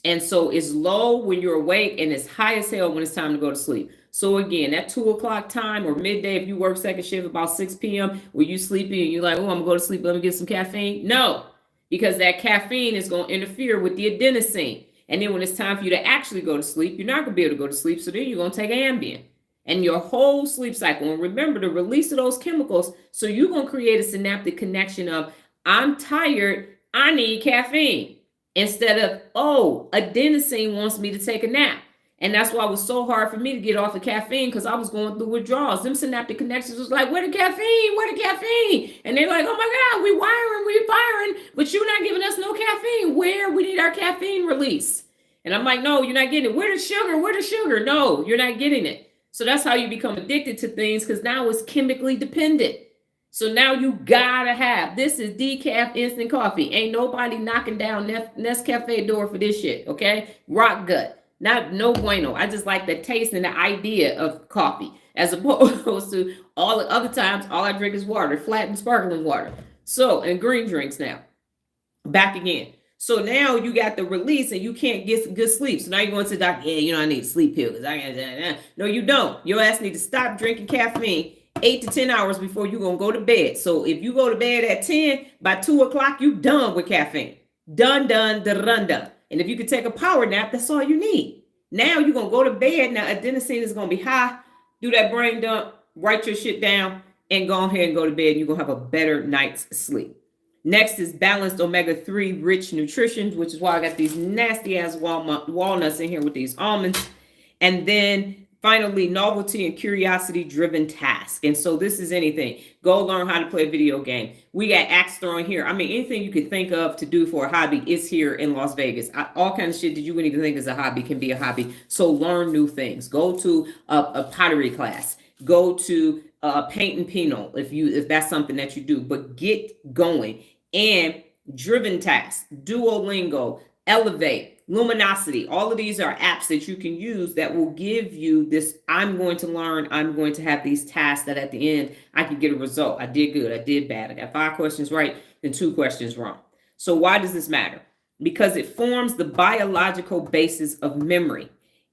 And so it's low when you're awake and it's high as hell when it's time to go to sleep. So again, that 2 o'clock time or midday, if you work second shift about 6 p.m., where you sleepy and you're like, oh, I'm gonna go to sleep, let me get some caffeine. No, because that caffeine is gonna interfere with the adenosine. And then when it's time for you to actually go to sleep, you're not gonna be able to go to sleep. So then you're gonna take Ambien. And your whole sleep cycle, and remember the release of those chemicals, so you're gonna create a synaptic connection of, I'm tired, I need caffeine. Instead of, oh, adenosine wants me to take a nap. And that's why it was so hard for me to get off of caffeine, because I was going through withdrawals. Them synaptic connections was like, where the caffeine? Where the caffeine? And they're like, oh my God, we firing, but you're not giving us no caffeine. Where? We need our caffeine release. And I'm like, no, you're not getting it. Where the sugar? Where the sugar? No, you're not getting it. So that's how you become addicted to things, because now it's chemically dependent. So now you gotta have, this is decaf instant coffee. Ain't nobody knocking down Nescafe door for this shit, okay? Rock gut. No bueno. I just like the taste and the idea of coffee, as opposed to all the other times, all I drink is water, flat and sparkling water. So, and green drinks now. Back again. So now you got the release and you can't get good sleep. So now you're going to the doctor, yeah, I need sleep pills. No, you don't. Your ass need to stop drinking caffeine 8 to 10 hours before you're going to go to bed. So if you go to bed at 10, by 2 o'clock, you done with caffeine. Done. And if you could take a power nap, that's all you need. Now you're going to go to bed. Now adenosine is going to be high. Do that brain dump, write your shit down, and go ahead and go to bed. And you're going to have a better night's sleep. Next is balanced omega-3 rich nutrition, which is why I got these nasty ass walnuts in here with these almonds. And then finally, novelty and curiosity driven task. And so this is anything. Go learn how to play a video game. We got axe throwing here. I mean, anything you could think of to do for a hobby is here in Las Vegas. All kinds of shit that you wouldn't even think is a hobby can be a hobby. So learn new things. Go to a pottery class. Go to paint and penal if that's something that you do. But get going. And driven tasks, Duolingo, Elevate, Luminosity. All of these are apps that you can use that will give you this, I'm going to learn, I'm going to have these tasks that at the end, I can get a result. I did good, I did bad. I got 5 questions right and 2 questions wrong. So why does this matter? Because it forms the biological basis of memory.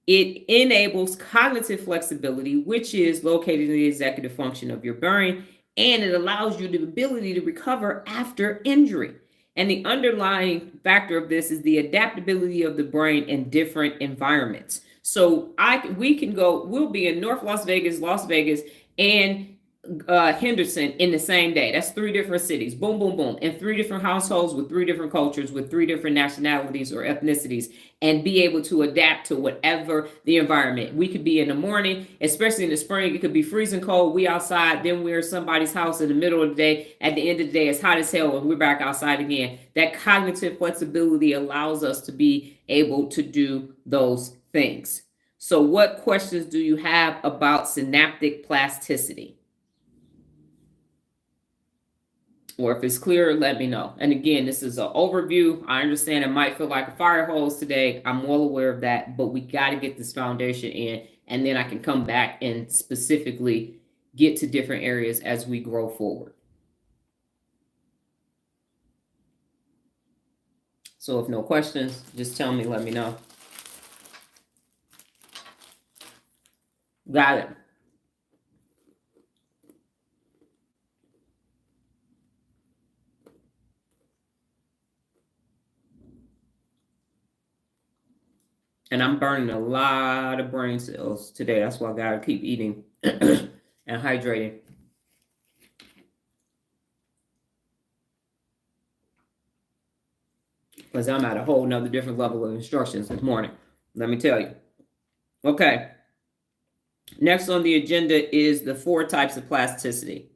It enables cognitive flexibility, which is located in the executive function of your brain. And it allows you the ability to recover after injury. And the underlying factor of this is the adaptability of the brain in different environments. So we'll be in North Las Vegas, and Henderson in the same day. That's 3 different cities. Boom, boom, boom. And 3 different households with 3 different cultures, with 3 different nationalities or ethnicities, and be able to adapt to whatever the environment. We could be in the morning, especially in the spring, it could be freezing cold. We outside, then we're in somebody's house in the middle of the day. At the end of the day, it's hot as hell and we're back outside again. That cognitive flexibility allows us to be able to do those things. So what questions do you have about synaptic plasticity? Or if it's clear, let me know. And again, this is an overview. I understand it might feel like a fire hose today. I'm well aware of that, but we got to get this foundation in, and then I can come back and specifically get to different areas as we grow forward. So if no questions, just tell me, let me know. Got it. And I'm burning a lot of brain cells today. That's why I gotta keep eating and hydrating. Because I'm at a whole nother different level of instructions this morning. Let me tell you. Okay. Next on the agenda is the 4 types of plasticity.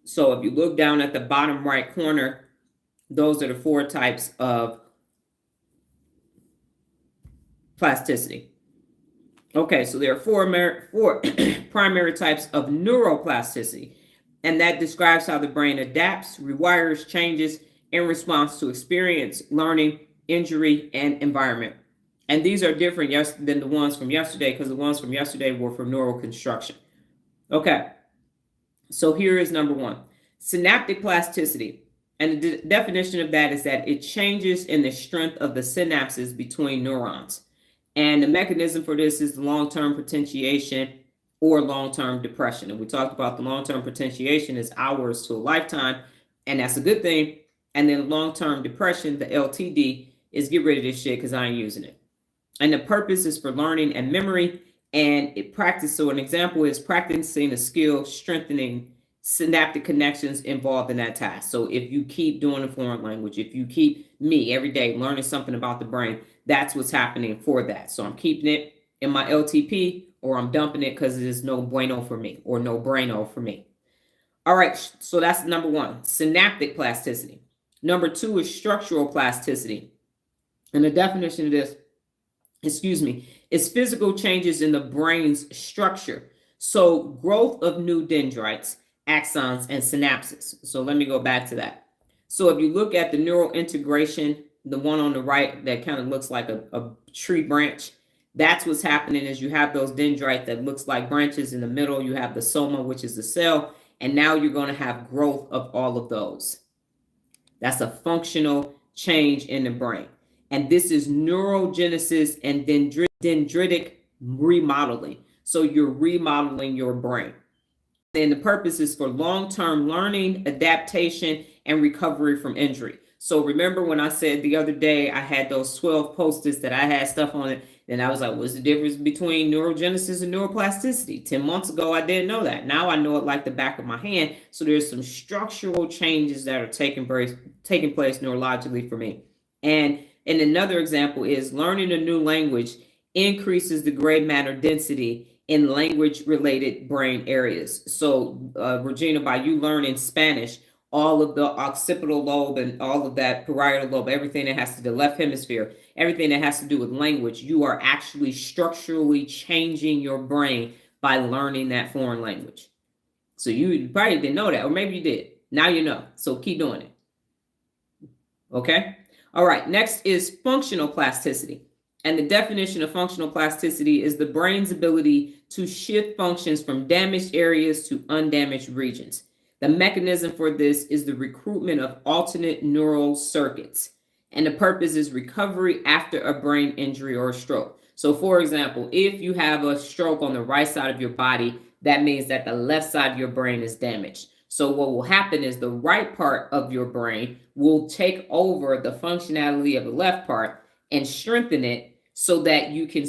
So if you look down at the bottom right corner, those are the 4 types of plasticity. Okay, so there are four primary types of neuroplasticity, and that describes how the brain adapts, rewires, changes in response to experience, learning, injury, and environment. And these are different than the ones from yesterday, because the ones from yesterday were for neural construction. Okay, so here is number 1, synaptic plasticity. And the definition of that is that it changes in the strength of the synapses between neurons. And the mechanism for this is the long-term potentiation or long-term depression. And we talked about the long-term potentiation is hours to a lifetime, and that's a good thing. And then long-term depression, the LTD, is get rid of this shit because I ain't using it. And the purpose is for learning and memory, and it practice. So an example is practicing a skill, strengthening synaptic connections involved in that task. So if you keep doing a foreign language, if you keep me every day learning something about the brain, that's what's happening for that. So I'm keeping it in my LTP, or I'm dumping it because it is no bueno for me, or no braino for me. All right, so that's number 1, synaptic plasticity. Number 2 is structural plasticity. And the definition of this, is physical changes in the brain's structure. So growth of new dendrites, axons, and synapses. So let me go back to that. So if you look at the neural integration, the one on the right that kind of looks like a tree branch, that's what's happening is you have those dendrites that looks like branches. In the middle, you have the soma, which is the cell, and now you're going to have growth of all of those. That's a functional change in the brain. And this is neurogenesis and dendritic remodeling. So you're remodeling your brain. And the purpose is for long-term learning, adaptation, and recovery from injury. So remember when I said the other day I had those 12 post-its that I had stuff on it, and I was like, what's the difference between neurogenesis and neuroplasticity? 10 months ago, I didn't know that. Now I know it like the back of my hand. So there's some structural changes that are taking place neurologically for me. And another example is learning a new language increases the gray matter density in language-related brain areas. So, Regina, by you learning Spanish, all of the occipital lobe and all of that parietal lobe, everything that has to do with the left hemisphere, everything that has to do with language, you are actually structurally changing your brain by learning that foreign language. So you probably didn't know that, or maybe you did. Now you know. So keep doing it. Okay? All right, next is functional plasticity. And the definition of functional plasticity is the brain's ability to shift functions from damaged areas to undamaged regions. The mechanism for this is the recruitment of alternate neural circuits. And the purpose is recovery after a brain injury or a stroke. So for example, if you have a stroke on the right side of your body, that means that the left side of your brain is damaged. So what will happen is the right part of your brain will take over the functionality of the left part and strengthen it so that you can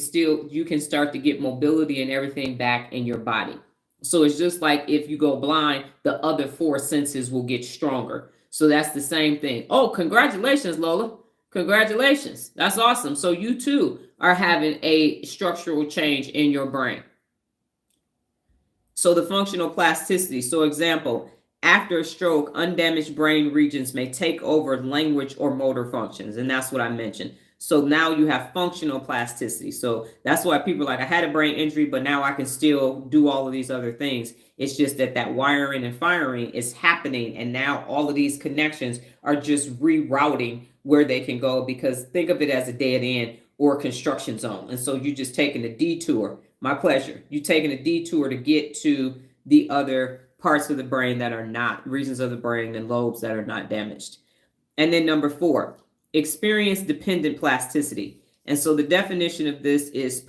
start to get mobility and everything back in your body. So it's just like if you go blind, the other 4 senses will get stronger. So that's the same thing. Oh, congratulations, Lola. Congratulations. That's awesome. So you too are having a structural change in your brain. So the functional plasticity. So example, after a stroke, undamaged brain regions may take over language or motor functions. And that's what I mentioned. So now you have functional plasticity. So that's why people are like, I had a brain injury, but now I can still do all of these other things. It's just that wiring and firing is happening. And now all of these connections are just rerouting where they can go, because think of it as a dead end or construction zone. And so you're just taking a detour. My pleasure. You're taking a detour to get to the other parts of the brain that are not, regions of the brain and lobes that are not damaged. And then number 4, experience-dependent plasticity. And so the definition of this is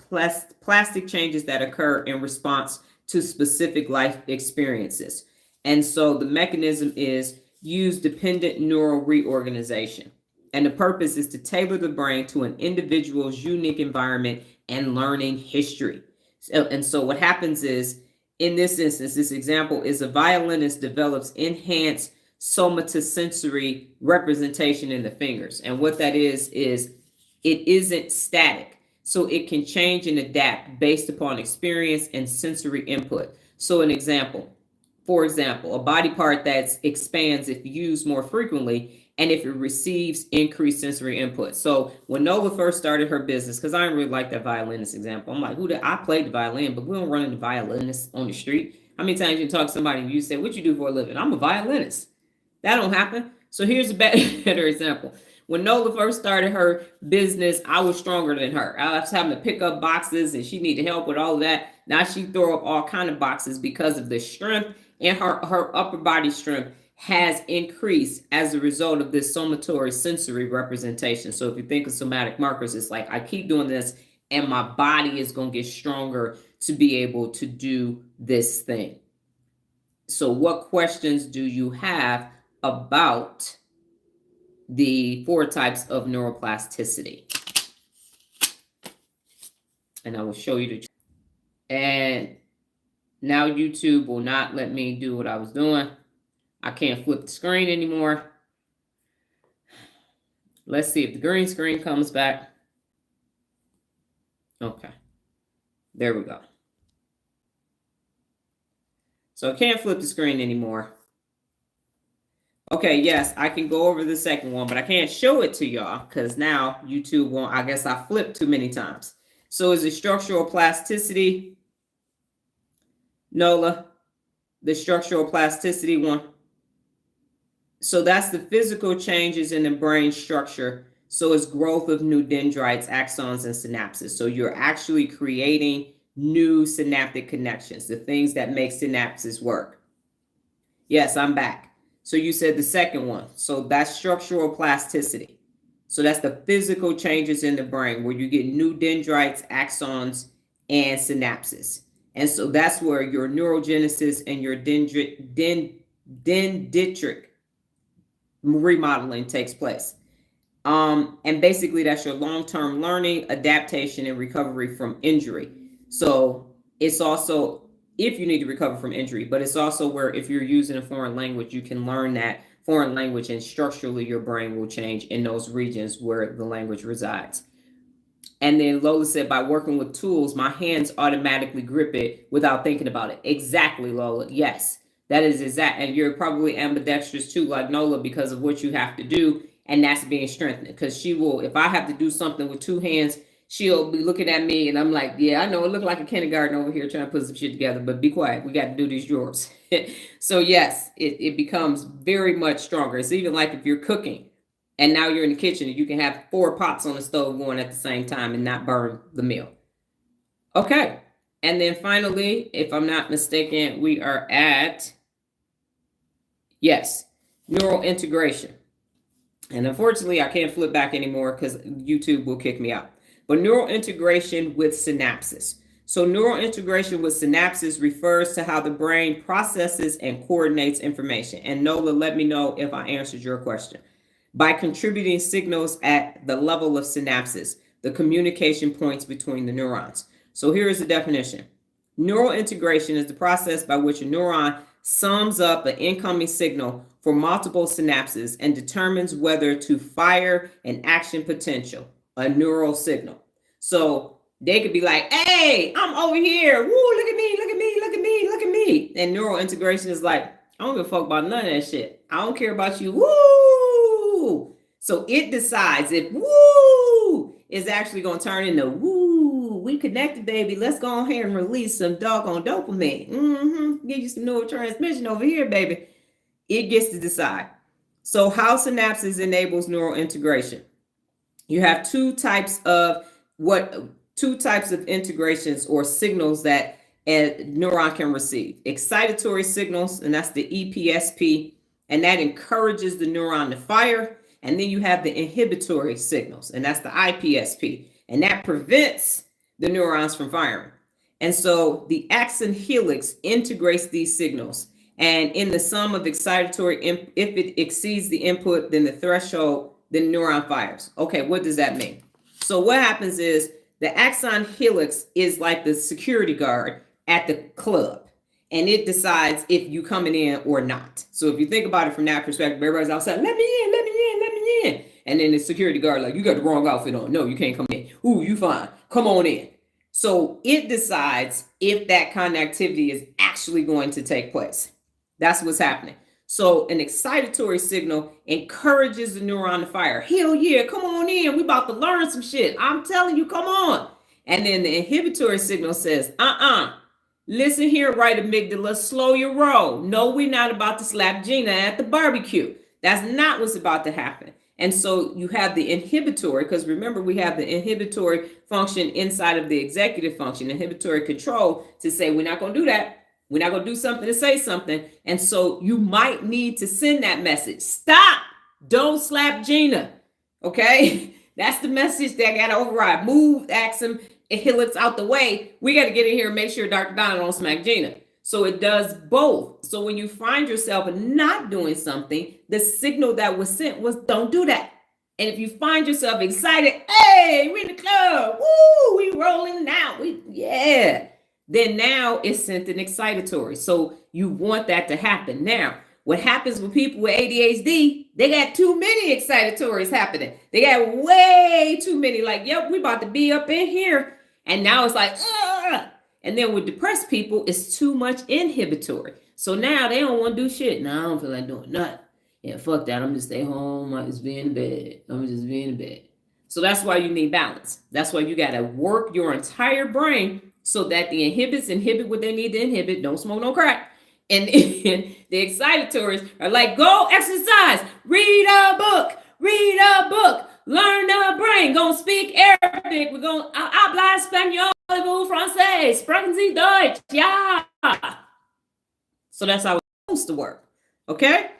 plastic changes that occur in response to specific life experiences. And so the mechanism is use dependent neural reorganization. And the purpose is to tailor the brain to an individual's unique environment and learning history. So what happens is, in this instance, this example is a violinist develops enhanced somatosensory representation in the fingers. And what that is it isn't static. so it can change and adapt based upon experience and sensory input. So for example, a body part that expands if used more frequently and if it receives increased sensory input. So when Nola first started her business, because I didn't really like that violinist example, I'm like, I played the violin, but we don't run into violinists on the street. How many times you talk to somebody and you say, what you do for a living? I'm a violinist. That don't happen. So here's a better example. When Nola first started her business, I was stronger than her. I was having to pick up boxes and she needed help with all of that. Now she throw up all kind of boxes because of the strength, and her upper body strength has increased as a result of this somatory sensory representation. So if you think of somatic markers, it's like I keep doing this and my body is going to get stronger to be able to do this thing. So what questions do you have about the 4 types of neuroplasticity? And I will show you the, and now YouTube will not let me do what I was doing. I can't flip the screen anymore. Let's see if the green screen comes back. Okay, there we go. So I can't flip the screen anymore. Okay, yes, I can go over the second one, but I can't show it to y'all because now YouTube won't. I guess I flipped too many times. So is it structural plasticity? Nola, the structural plasticity one. So that's the physical changes in the brain structure. So it's growth of new dendrites, axons, and synapses. So you're actually creating new synaptic connections, the things that make synapses work. Yes, I'm back. So you said the second one. So that's structural plasticity. So that's the physical changes in the brain where you get new dendrites, axons, and synapses. And so that's where your neurogenesis and your dendritic remodeling takes place. And basically that's your long-term learning, adaptation, and recovery from injury. So it's also if you need to recover from injury, but it's also where if you're using a foreign language, you can learn that foreign language and structurally your brain will change in those regions where the language resides. And then Lola said, by working with tools, my hands automatically grip it without thinking about it. Exactly, Lola. Yes, that is exact. And you're probably ambidextrous too, like Nola, because of what you have to do. And that's being strengthened because she will, if I have to do something with 2 hands, she'll be looking at me and I'm like, yeah, I know it looked like a kindergarten over here trying to put some shit together, but be quiet. We got to do these drawers. So yes, it becomes very much stronger. It's even like if you're cooking and now you're in the kitchen and you can have 4 pots on the stove going at the same time and not burn the meal. Okay. And then finally, if I'm not mistaken, we are at, yes, neural integration. And unfortunately, I can't flip back anymore because YouTube will kick me out. But neural integration with synapses. So neural integration with synapses refers to how the brain processes and coordinates information. And Nola, let me know if I answered your question. By contributing signals at the level of synapses, the communication points between the neurons. So here is the definition. Neural integration is the process by which a neuron sums up an incoming signal for multiple synapses and determines whether to fire an action potential, a neural signal. So they could be like, hey, I'm over here. Woo, look at me, look at me, look at me, look at me. And neural integration is like, I don't give a fuck about none of that shit. I don't care about you. Woo. So it decides if woo is actually going to turn into woo. We connected, baby. Let's go ahead and release some doggone dopamine. Give you some neurotransmission over here, baby. It gets to decide. So how synapses enables neural integration? You have two types of integrations or signals that a neuron can receive. Excitatory signals, and that's the EPSP, and that encourages the neuron to fire. And then you have the inhibitory signals, and that's the IPSP, and that prevents the neurons from firing. And so the axon helix integrates these signals. And in the sum of excitatory, if it exceeds the input, then the threshold, the neuron fires. Okay, what does that mean? So what happens is the axon helix is like the security guard at the club, and it decides if you coming in or not. So if you think about it from that perspective, everybody's outside, let me in, let me in, let me in. And then the security guard like, you got the wrong outfit on. No, you can't come in. Ooh, you fine. come on in. So it decides if that connectivity is actually going to take place. That's what's happening. So an excitatory signal encourages the neuron to fire. Hell yeah, come on in. We about to learn some shit. I'm telling you, come on. And then the inhibitory signal says, listen here, right amygdala, slow your roll. No, we're not about to slap Gina at the barbecue. That's not what's about to happen. And so you have the inhibitory, because remember, we have the inhibitory function inside of the executive function, inhibitory control, to say, we're not going to do that. We're not going to do something to say something. And so you might need to send that message. Stop. Don't slap Gina. Okay? That's the message that got to override. Move, Axum, and Helix out the way. We got to get in here and make sure Dr. Donna don't smack Gina. So it does both. So when you find yourself not doing something, the signal that was sent was don't do that. And if you find yourself excited, hey, we in the club, woo, we rolling now, then now it's sent an excitatory. So you want that to happen. Now, what happens with people with ADHD, they got too many excitatories happening. They got way too many, like, yep, we about to be up in here. And now it's like, ugh. And then with depressed people, it's too much inhibitory. So now they don't want to do shit. No, I don't feel like doing nothing. Yeah, fuck that. I'm just stay home. I just be in bed. I'm just be in bed. So that's why you need balance. That's why you got to work your entire brain so that the inhibits inhibit what they need to inhibit. Don't smoke no crack. And the excitatories are like, go exercise, read a book, learn the brain, gonna speak Arabic, we're gonna hablar español, francés, sprechen Sie Deutsch, yeah. So that's how it's supposed to work, okay?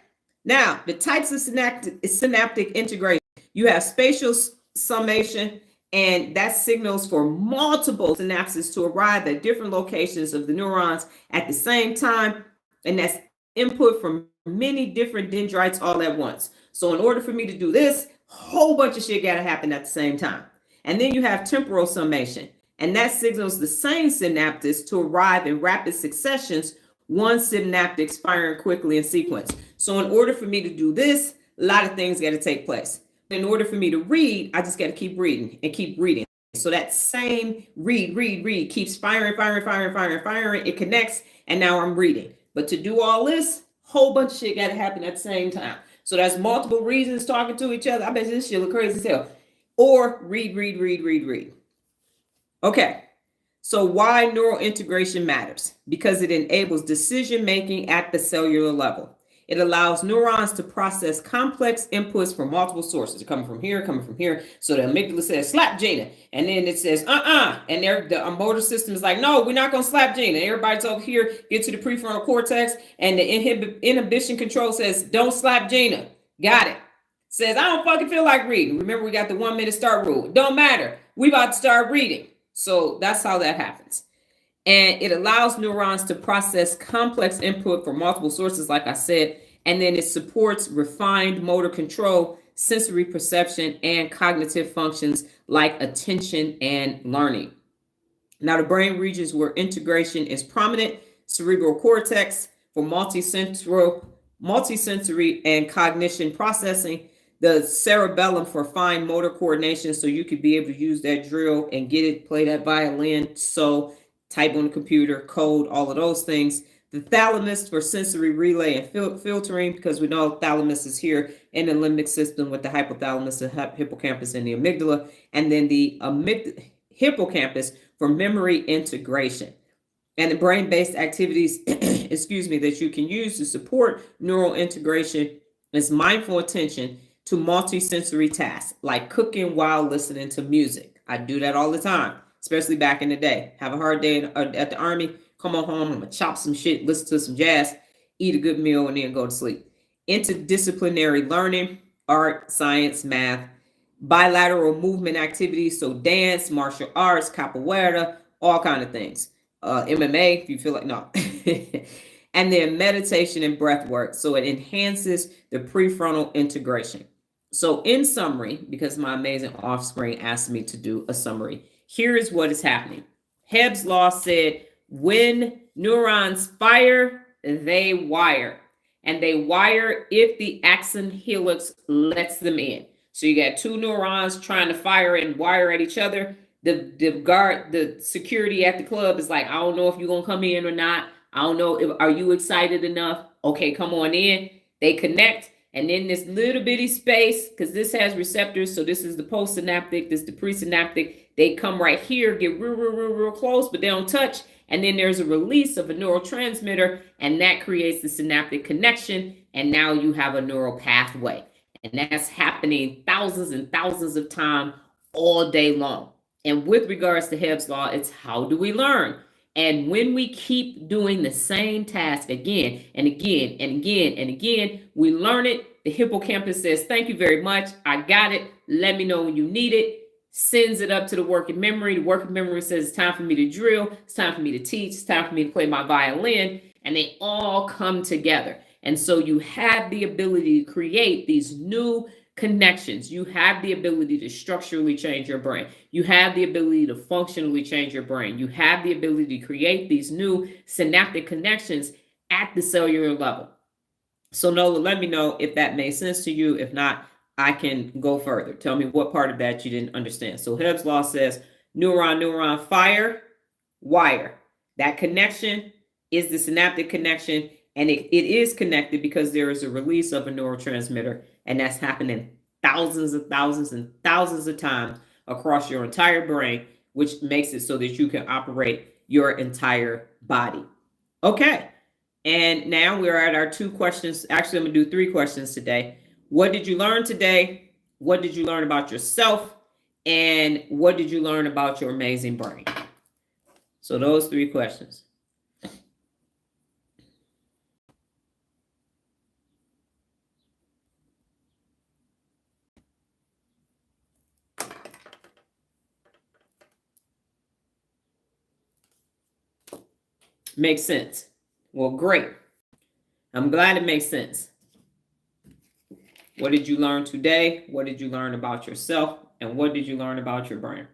Now, the types of synaptic integration. You have spatial summation, and that signals for multiple synapses to arrive at different locations of the neurons at the same time, and that's input from many different dendrites all at once. So in order for me to do this, whole bunch of shit got to happen at the same time. And then you have temporal summation, and that signals the same synapses to arrive in rapid successions, one synaptic firing quickly in sequence. So in order for me to do this, a lot of things got to take place. In order for me to read, I just got to keep reading and keep reading. So that same read keeps firing. It connects, and now I'm reading. But to do all this, whole bunch of shit got to happen at the same time. So that's multiple reasons talking to each other. I bet this shit look crazy as hell. Or read. Okay. So why neural integration matters? Because it enables decision making at the cellular level. It allows neurons to process complex inputs from multiple sources. They're coming from here. So the amygdala says, slap Gina. And then it says, And the motor system is like, no, we're not going to slap Gina. Everybody's over here, get to the prefrontal cortex. And the inhibition control says, don't slap Gina. Got it. Says, I don't fucking feel like reading. Remember, we got the 1 minute start rule. Don't matter. We about to start reading. So that's how that happens. And it allows neurons to process complex input from multiple sources, like I said, and then it supports refined motor control, sensory perception, and cognitive functions like attention and learning. Now, the brain regions where integration is prominent: cerebral cortex for multisensory and cognition processing, the cerebellum for fine motor coordination, so you could be able to use that drill and get it, play that violin, so type on the computer, code, all of those things. The thalamus for sensory relay and filtering, because we know thalamus is here in the limbic system with the hypothalamus, the hippocampus, and the amygdala. And then the hippocampus for memory integration. And the brain-based activities, that you can use to support neural integration is mindful attention to multisensory tasks, like cooking while listening to music. I do that all the time, especially back in the day. Have a hard day at the Army, come on home, I'm gonna chop some shit, listen to some jazz, eat a good meal, and then go to sleep. Interdisciplinary learning, art, science, math, bilateral movement activities, so dance, martial arts, capoeira, all kind of things. MMA, if you feel like, no. And then meditation and breath work, so it enhances the prefrontal integration. So in summary, because my amazing offspring asked me to do a summary, here is what is happening. Hebb's law said, when neurons fire, they wire. And they wire if the axon helix lets them in. So you got two neurons trying to fire and wire at each other. the security at the club is like, I don't know if you're gonna come in or not. I don't know if are you excited enough? Okay, come on in. They connect, and then this little bitty space, because this has receptors, so this is the postsynaptic, this is the presynaptic. They come right here, get real close, but they don't touch. And then there's a release of a neurotransmitter, and that creates the synaptic connection, and now you have a neural pathway. And that's happening thousands and thousands of times all day long. And with regards to Hebb's law, it's how do we learn? And when we keep doing the same task again and again and again and again, we learn it. The hippocampus says, thank you very much. I got it. Let me know when you need it. Sends it up to the working memory. The working memory says, it's time for me to drill. It's time for me to teach. It's time for me to play my violin. And they all come together. And so you have the ability to create these new connections. You have the ability to structurally change your brain. You have the ability to functionally change your brain. You have the ability to create these new synaptic connections at the cellular level. So Nola, let me know if that made sense to you. If not, I can go further. Tell me what part of that you didn't understand. So Hebb's law says neuron, fire, wire. That connection is the synaptic connection, and it is connected because there is a release of a neurotransmitter, and that's happening thousands and thousands and thousands of times across your entire brain, which makes it so that you can operate your entire body. Okay, and now we're at our 2 questions. Actually, I'm going to do 3 questions today. What did you learn today? What did you learn about yourself? And what did you learn about your amazing brain? So those 3 questions. Makes sense. Well, great. I'm glad it makes sense. What did you learn today? What did you learn about yourself? And what did you learn about your brain?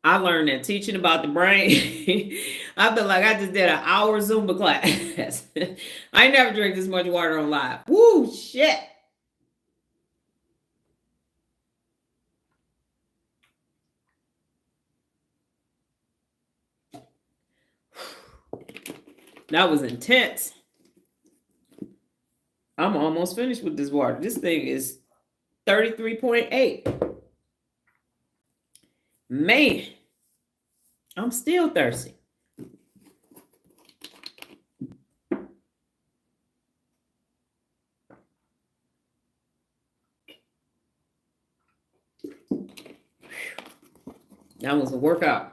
I learned that teaching about the brain, I feel like I just did an hour Zumba class. I never drank this much water on live. Woo, shit. That was intense. I'm almost finished with this water. This thing is 33.8. Man, I'm still thirsty. That was a workout.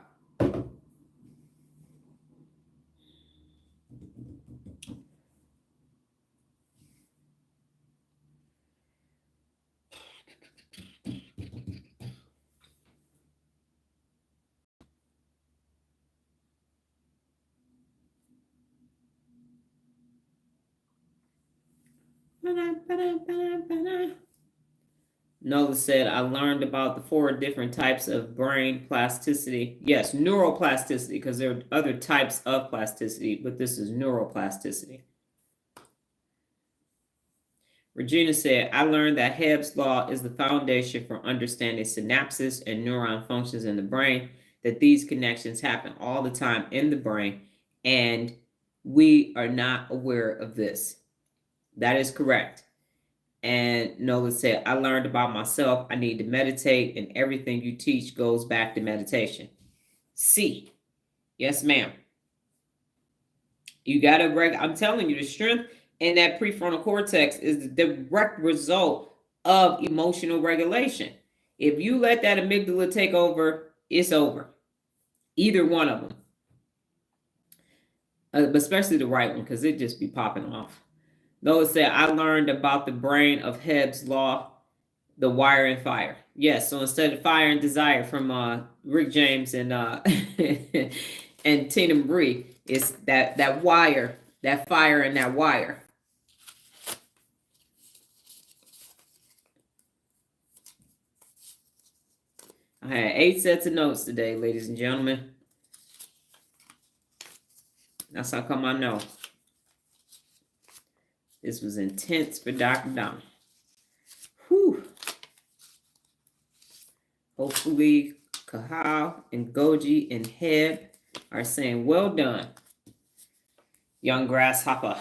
Nola said, I learned about the 4 different types of brain plasticity. Yes, neuroplasticity, because there are other types of plasticity, but this is neuroplasticity. Regina said, I learned that Hebb's law is the foundation for understanding synapses and neuron functions in the brain, that these connections happen all the time in the brain, and we are not aware of this. That is correct. And Nola said, I learned about myself. I need to meditate, and everything you teach goes back to meditation. C. Yes, ma'am. You got to I'm telling you, the strength in that prefrontal cortex is the direct result of emotional regulation. If you let that amygdala take over, it's over. Either one of them. But especially the right one, because it just be popping off. Nola said, I learned about the brain of Hebb's law, the wire and fire. Yes, so instead of fire and desire from Rick James and and Tina Marie, it's that wire, that fire and that wire. I had 8 sets of notes today, ladies and gentlemen. That's how come I know. This was intense for Dr. Donna. Whew. Hopefully, Kahal and Goji and Heb are saying, well done, young grasshopper.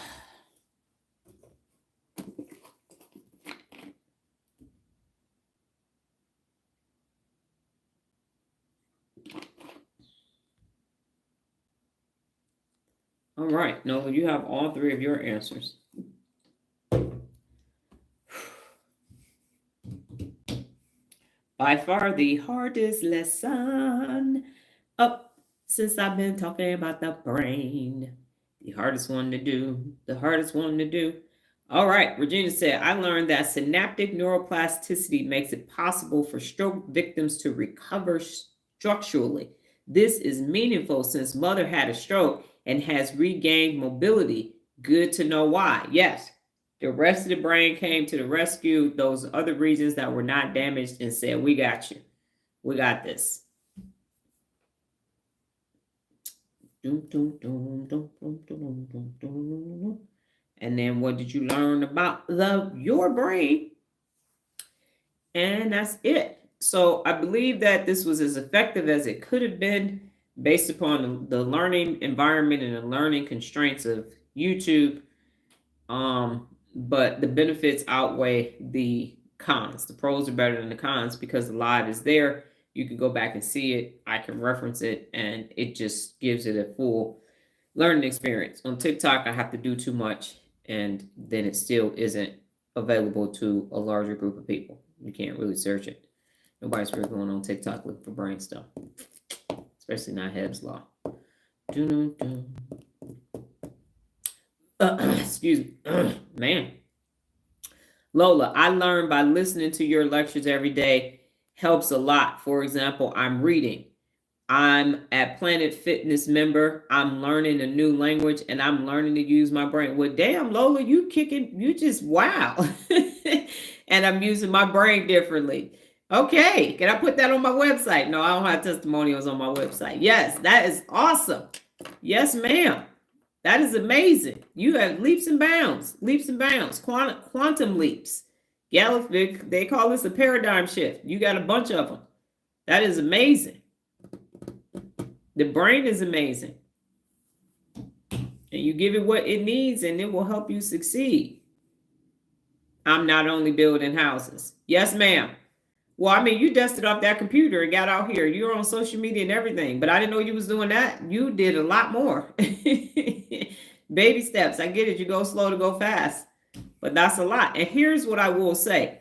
All right, Nola, you have all 3 of your answers. By far the hardest lesson up since I've been talking about the brain. The hardest one to do. The hardest one to do. All right, Regina said, I learned that synaptic neuroplasticity makes it possible for stroke victims to recover structurally. This is meaningful since mother had a stroke and has regained mobility. Good to know why. Yes, the rest of the brain came to the rescue, those other regions that were not damaged, and said, we got you. We got this. And then what did you learn about your brain? And that's it. So I believe that this was as effective as it could have been based upon the learning environment and the learning constraints of YouTube. But the benefits outweigh the cons. The pros are better than the cons because the live is there. You can go back and see it. I can reference it, and it just gives it a full learning experience. On TikTok, I have to do too much, and then it still isn't available to a larger group of people. You can't really search it. Nobody's really going on TikTok looking for brain stuff, especially not Hebb's Law. Excuse me. Man. Lola, I learned by listening to your lectures every day helps a lot. For example, I'm reading. I'm at Planet Fitness member. I'm learning a new language and I'm learning to use my brain. Well, damn, Lola, you kicking, you just wow. And I'm using my brain differently. Okay, can I put that on my website? No, I don't have testimonials on my website. Yes, that is awesome. Yes, ma'am. That is amazing. You have leaps and bounds, quantum leaps. They call this a paradigm shift. You got a bunch of them. That is amazing. The brain is amazing. And you give it what it needs and it will help you succeed. I'm not only building houses. Yes, ma'am. Well, I mean, you dusted off that computer and got out here. You're on social media and everything, but I didn't know you was doing that. You did a lot more. Baby steps. I get it. You go slow to go fast, but that's a lot. And here's what I will say.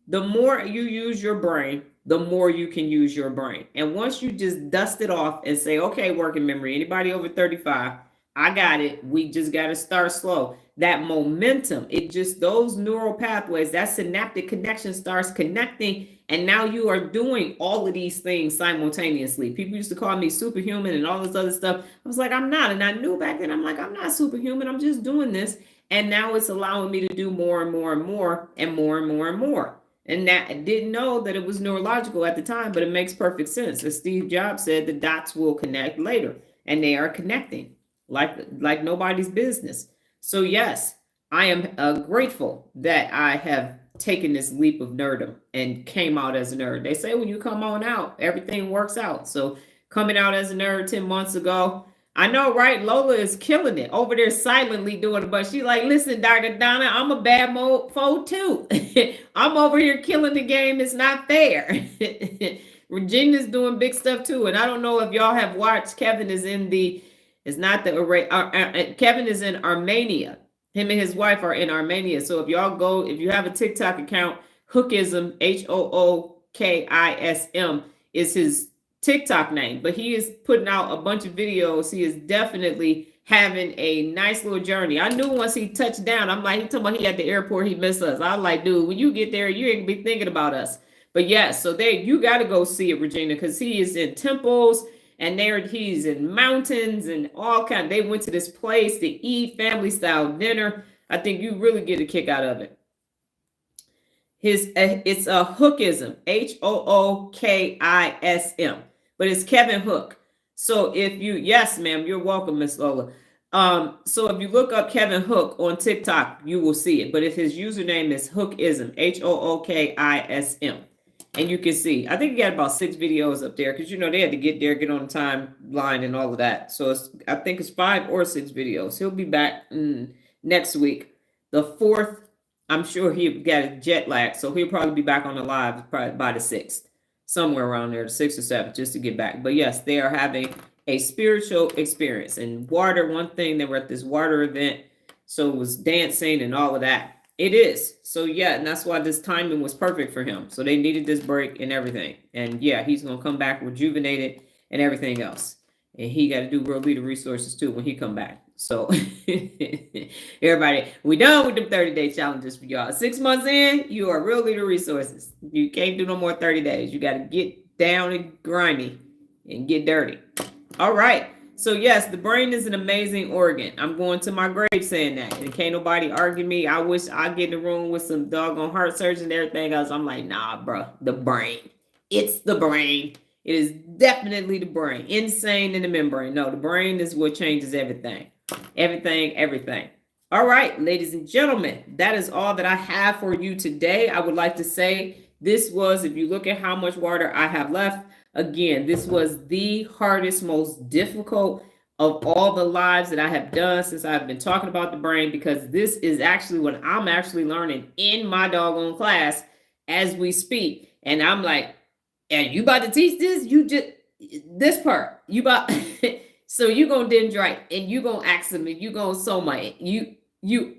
The more you use your brain, the more you can use your brain. And once you just dust it off and say, okay, working memory, anybody over 35, I got it. We just got to start slow. That momentum, it just, those neural pathways, that synaptic connection starts connecting. And now you are doing all of these things simultaneously. People used to call me superhuman and all this other stuff. I was like, I'm not. And I knew back then, I'm like, I'm not superhuman. I'm just doing this. And now it's allowing me to do more and more and more and more and more and more. And that I didn't know that it was neurological at the time, but it makes perfect sense. As Steve Jobs said, the dots will connect later, and they are connecting like nobody's business. So yes, I am grateful that I have taken this leap of nerdom and came out as a nerd. They say when you come on out, everything works out. So coming out as a nerd 10 months ago, I know, right? Lola is killing it over there silently doing it, but she's like, listen, Dr. Donna, I'm a bad mofo too. I'm over here killing the game. It's not fair. Regina's doing big stuff too. And I don't know if y'all have watched, Kevin is in Kevin is in Armenia. Him and his wife are in Armenia. So if y'all go, if you have a TikTok account, Hookism, Hookism is his TikTok name, but he is putting out a bunch of videos. He is definitely having a nice little journey. I knew once he touched down, I'm like, he talking about he at the airport, he missed us. I was like, dude, when you get there, you ain't gonna be thinking about us. But yes, so you got to go see it, Regina, because he is in temples and he's in mountains and all kind. They went to this place to eat family style dinner. I think you really get a kick out of it. It's a hookism, Hookism, but it's Kevin Hook. So if you, yes, ma'am, you're welcome, Miss Lola. So if you look up Kevin Hook on TikTok, you will see it. But if his username is Hookism, Hookism, and you can see, I think he got about 6 videos up there because they had to get there, get on the timeline and all of that. So I think it's 5 or 6 videos. He'll be back next week, the 4th. I'm sure he got a jet lag, so he'll probably be back on the live probably by the 6th, somewhere around there, the 6th or 7th, just to get back. But yes, they are having a spiritual experience. And water, one thing, they were at this water event, so it was dancing and all of that. It is. So yeah, and that's why this timing was perfect for him. So they needed this break and everything. And yeah, he's going to come back rejuvenated and everything else. And he got to do World Leader Resources too when he come back. So everybody, we done with the 30-day challenges for y'all. 6 months in, you are Real Leader Resources. You can't do no more 30 days. You got to get down and grimy and get dirty. All right. So yes, the brain is an amazing organ. I'm going to my grave saying that. And can't nobody argue me. I wish I get in the room with some doggone heart surgeons and everything else. I'm like, nah, bro, the brain. It's the brain. It is definitely the brain. Insane in the membrane. No, the brain is what changes everything. Everything. All right, ladies and gentlemen, that is all that I have for you today. I would like to say this was, if you look at how much water I have left, again, this was the hardest, most difficult of all the lives that I have done since I've been talking about the brain, because this is actually what I'm actually learning in my doggone class as we speak. And I'm like, and you about to teach this? You just, this part, you about... So you gonna dendrite and you gonna ask them and you gonna somate. You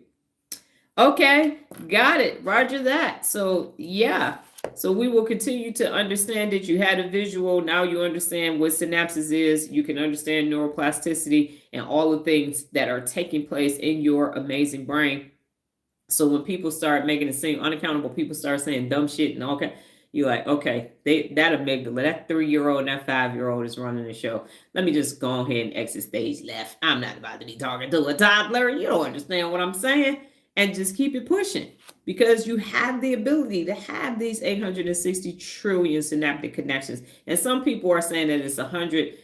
okay, got it. Roger that. So yeah. So we will continue to understand it. You had a visual, now you understand what synapses is. You can understand neuroplasticity and all the things that are taking place in your amazing brain. So when people start making it seem unaccountable, people start saying dumb shit and all kind. You're like, okay, that amygdala, that 3-year-old and that 5-year-old is running the show. Let me just go ahead and exit stage left. I'm not about to be talking to a toddler. You don't understand what I'm saying. And just keep it pushing, because you have the ability to have these 860 trillion synaptic connections. And some people are saying that it's 100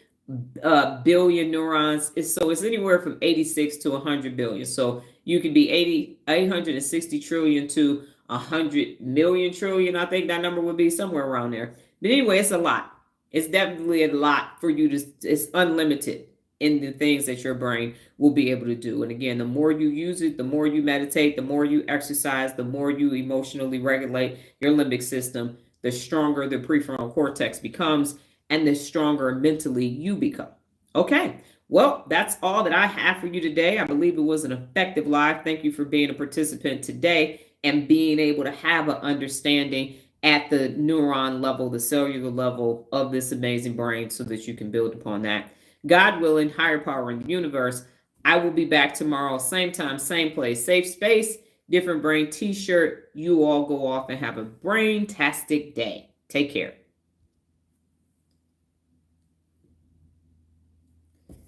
billion neurons. So it's anywhere from 86 to 100 billion. So you could be 860 trillion to 100 million trillion. I think that number would be somewhere around there. But anyway, it's a lot. It's definitely a lot for you to, it's unlimited in the things that your brain will be able to do. And again, the more you use it, the more you meditate, the more you exercise, the more you emotionally regulate your limbic system, the stronger the prefrontal cortex becomes and the stronger mentally you become. Okay. Well, that's all that I have for you today. I believe it was an effective live. Thank you for being a participant today and being able to have an understanding at the neuron level, the cellular level of this amazing brain, so that you can build upon that. God willing, higher power in the universe, I will be back tomorrow, same time, same place, safe space, different brain t-shirt. You all go off and have a brain-tastic day. Take care.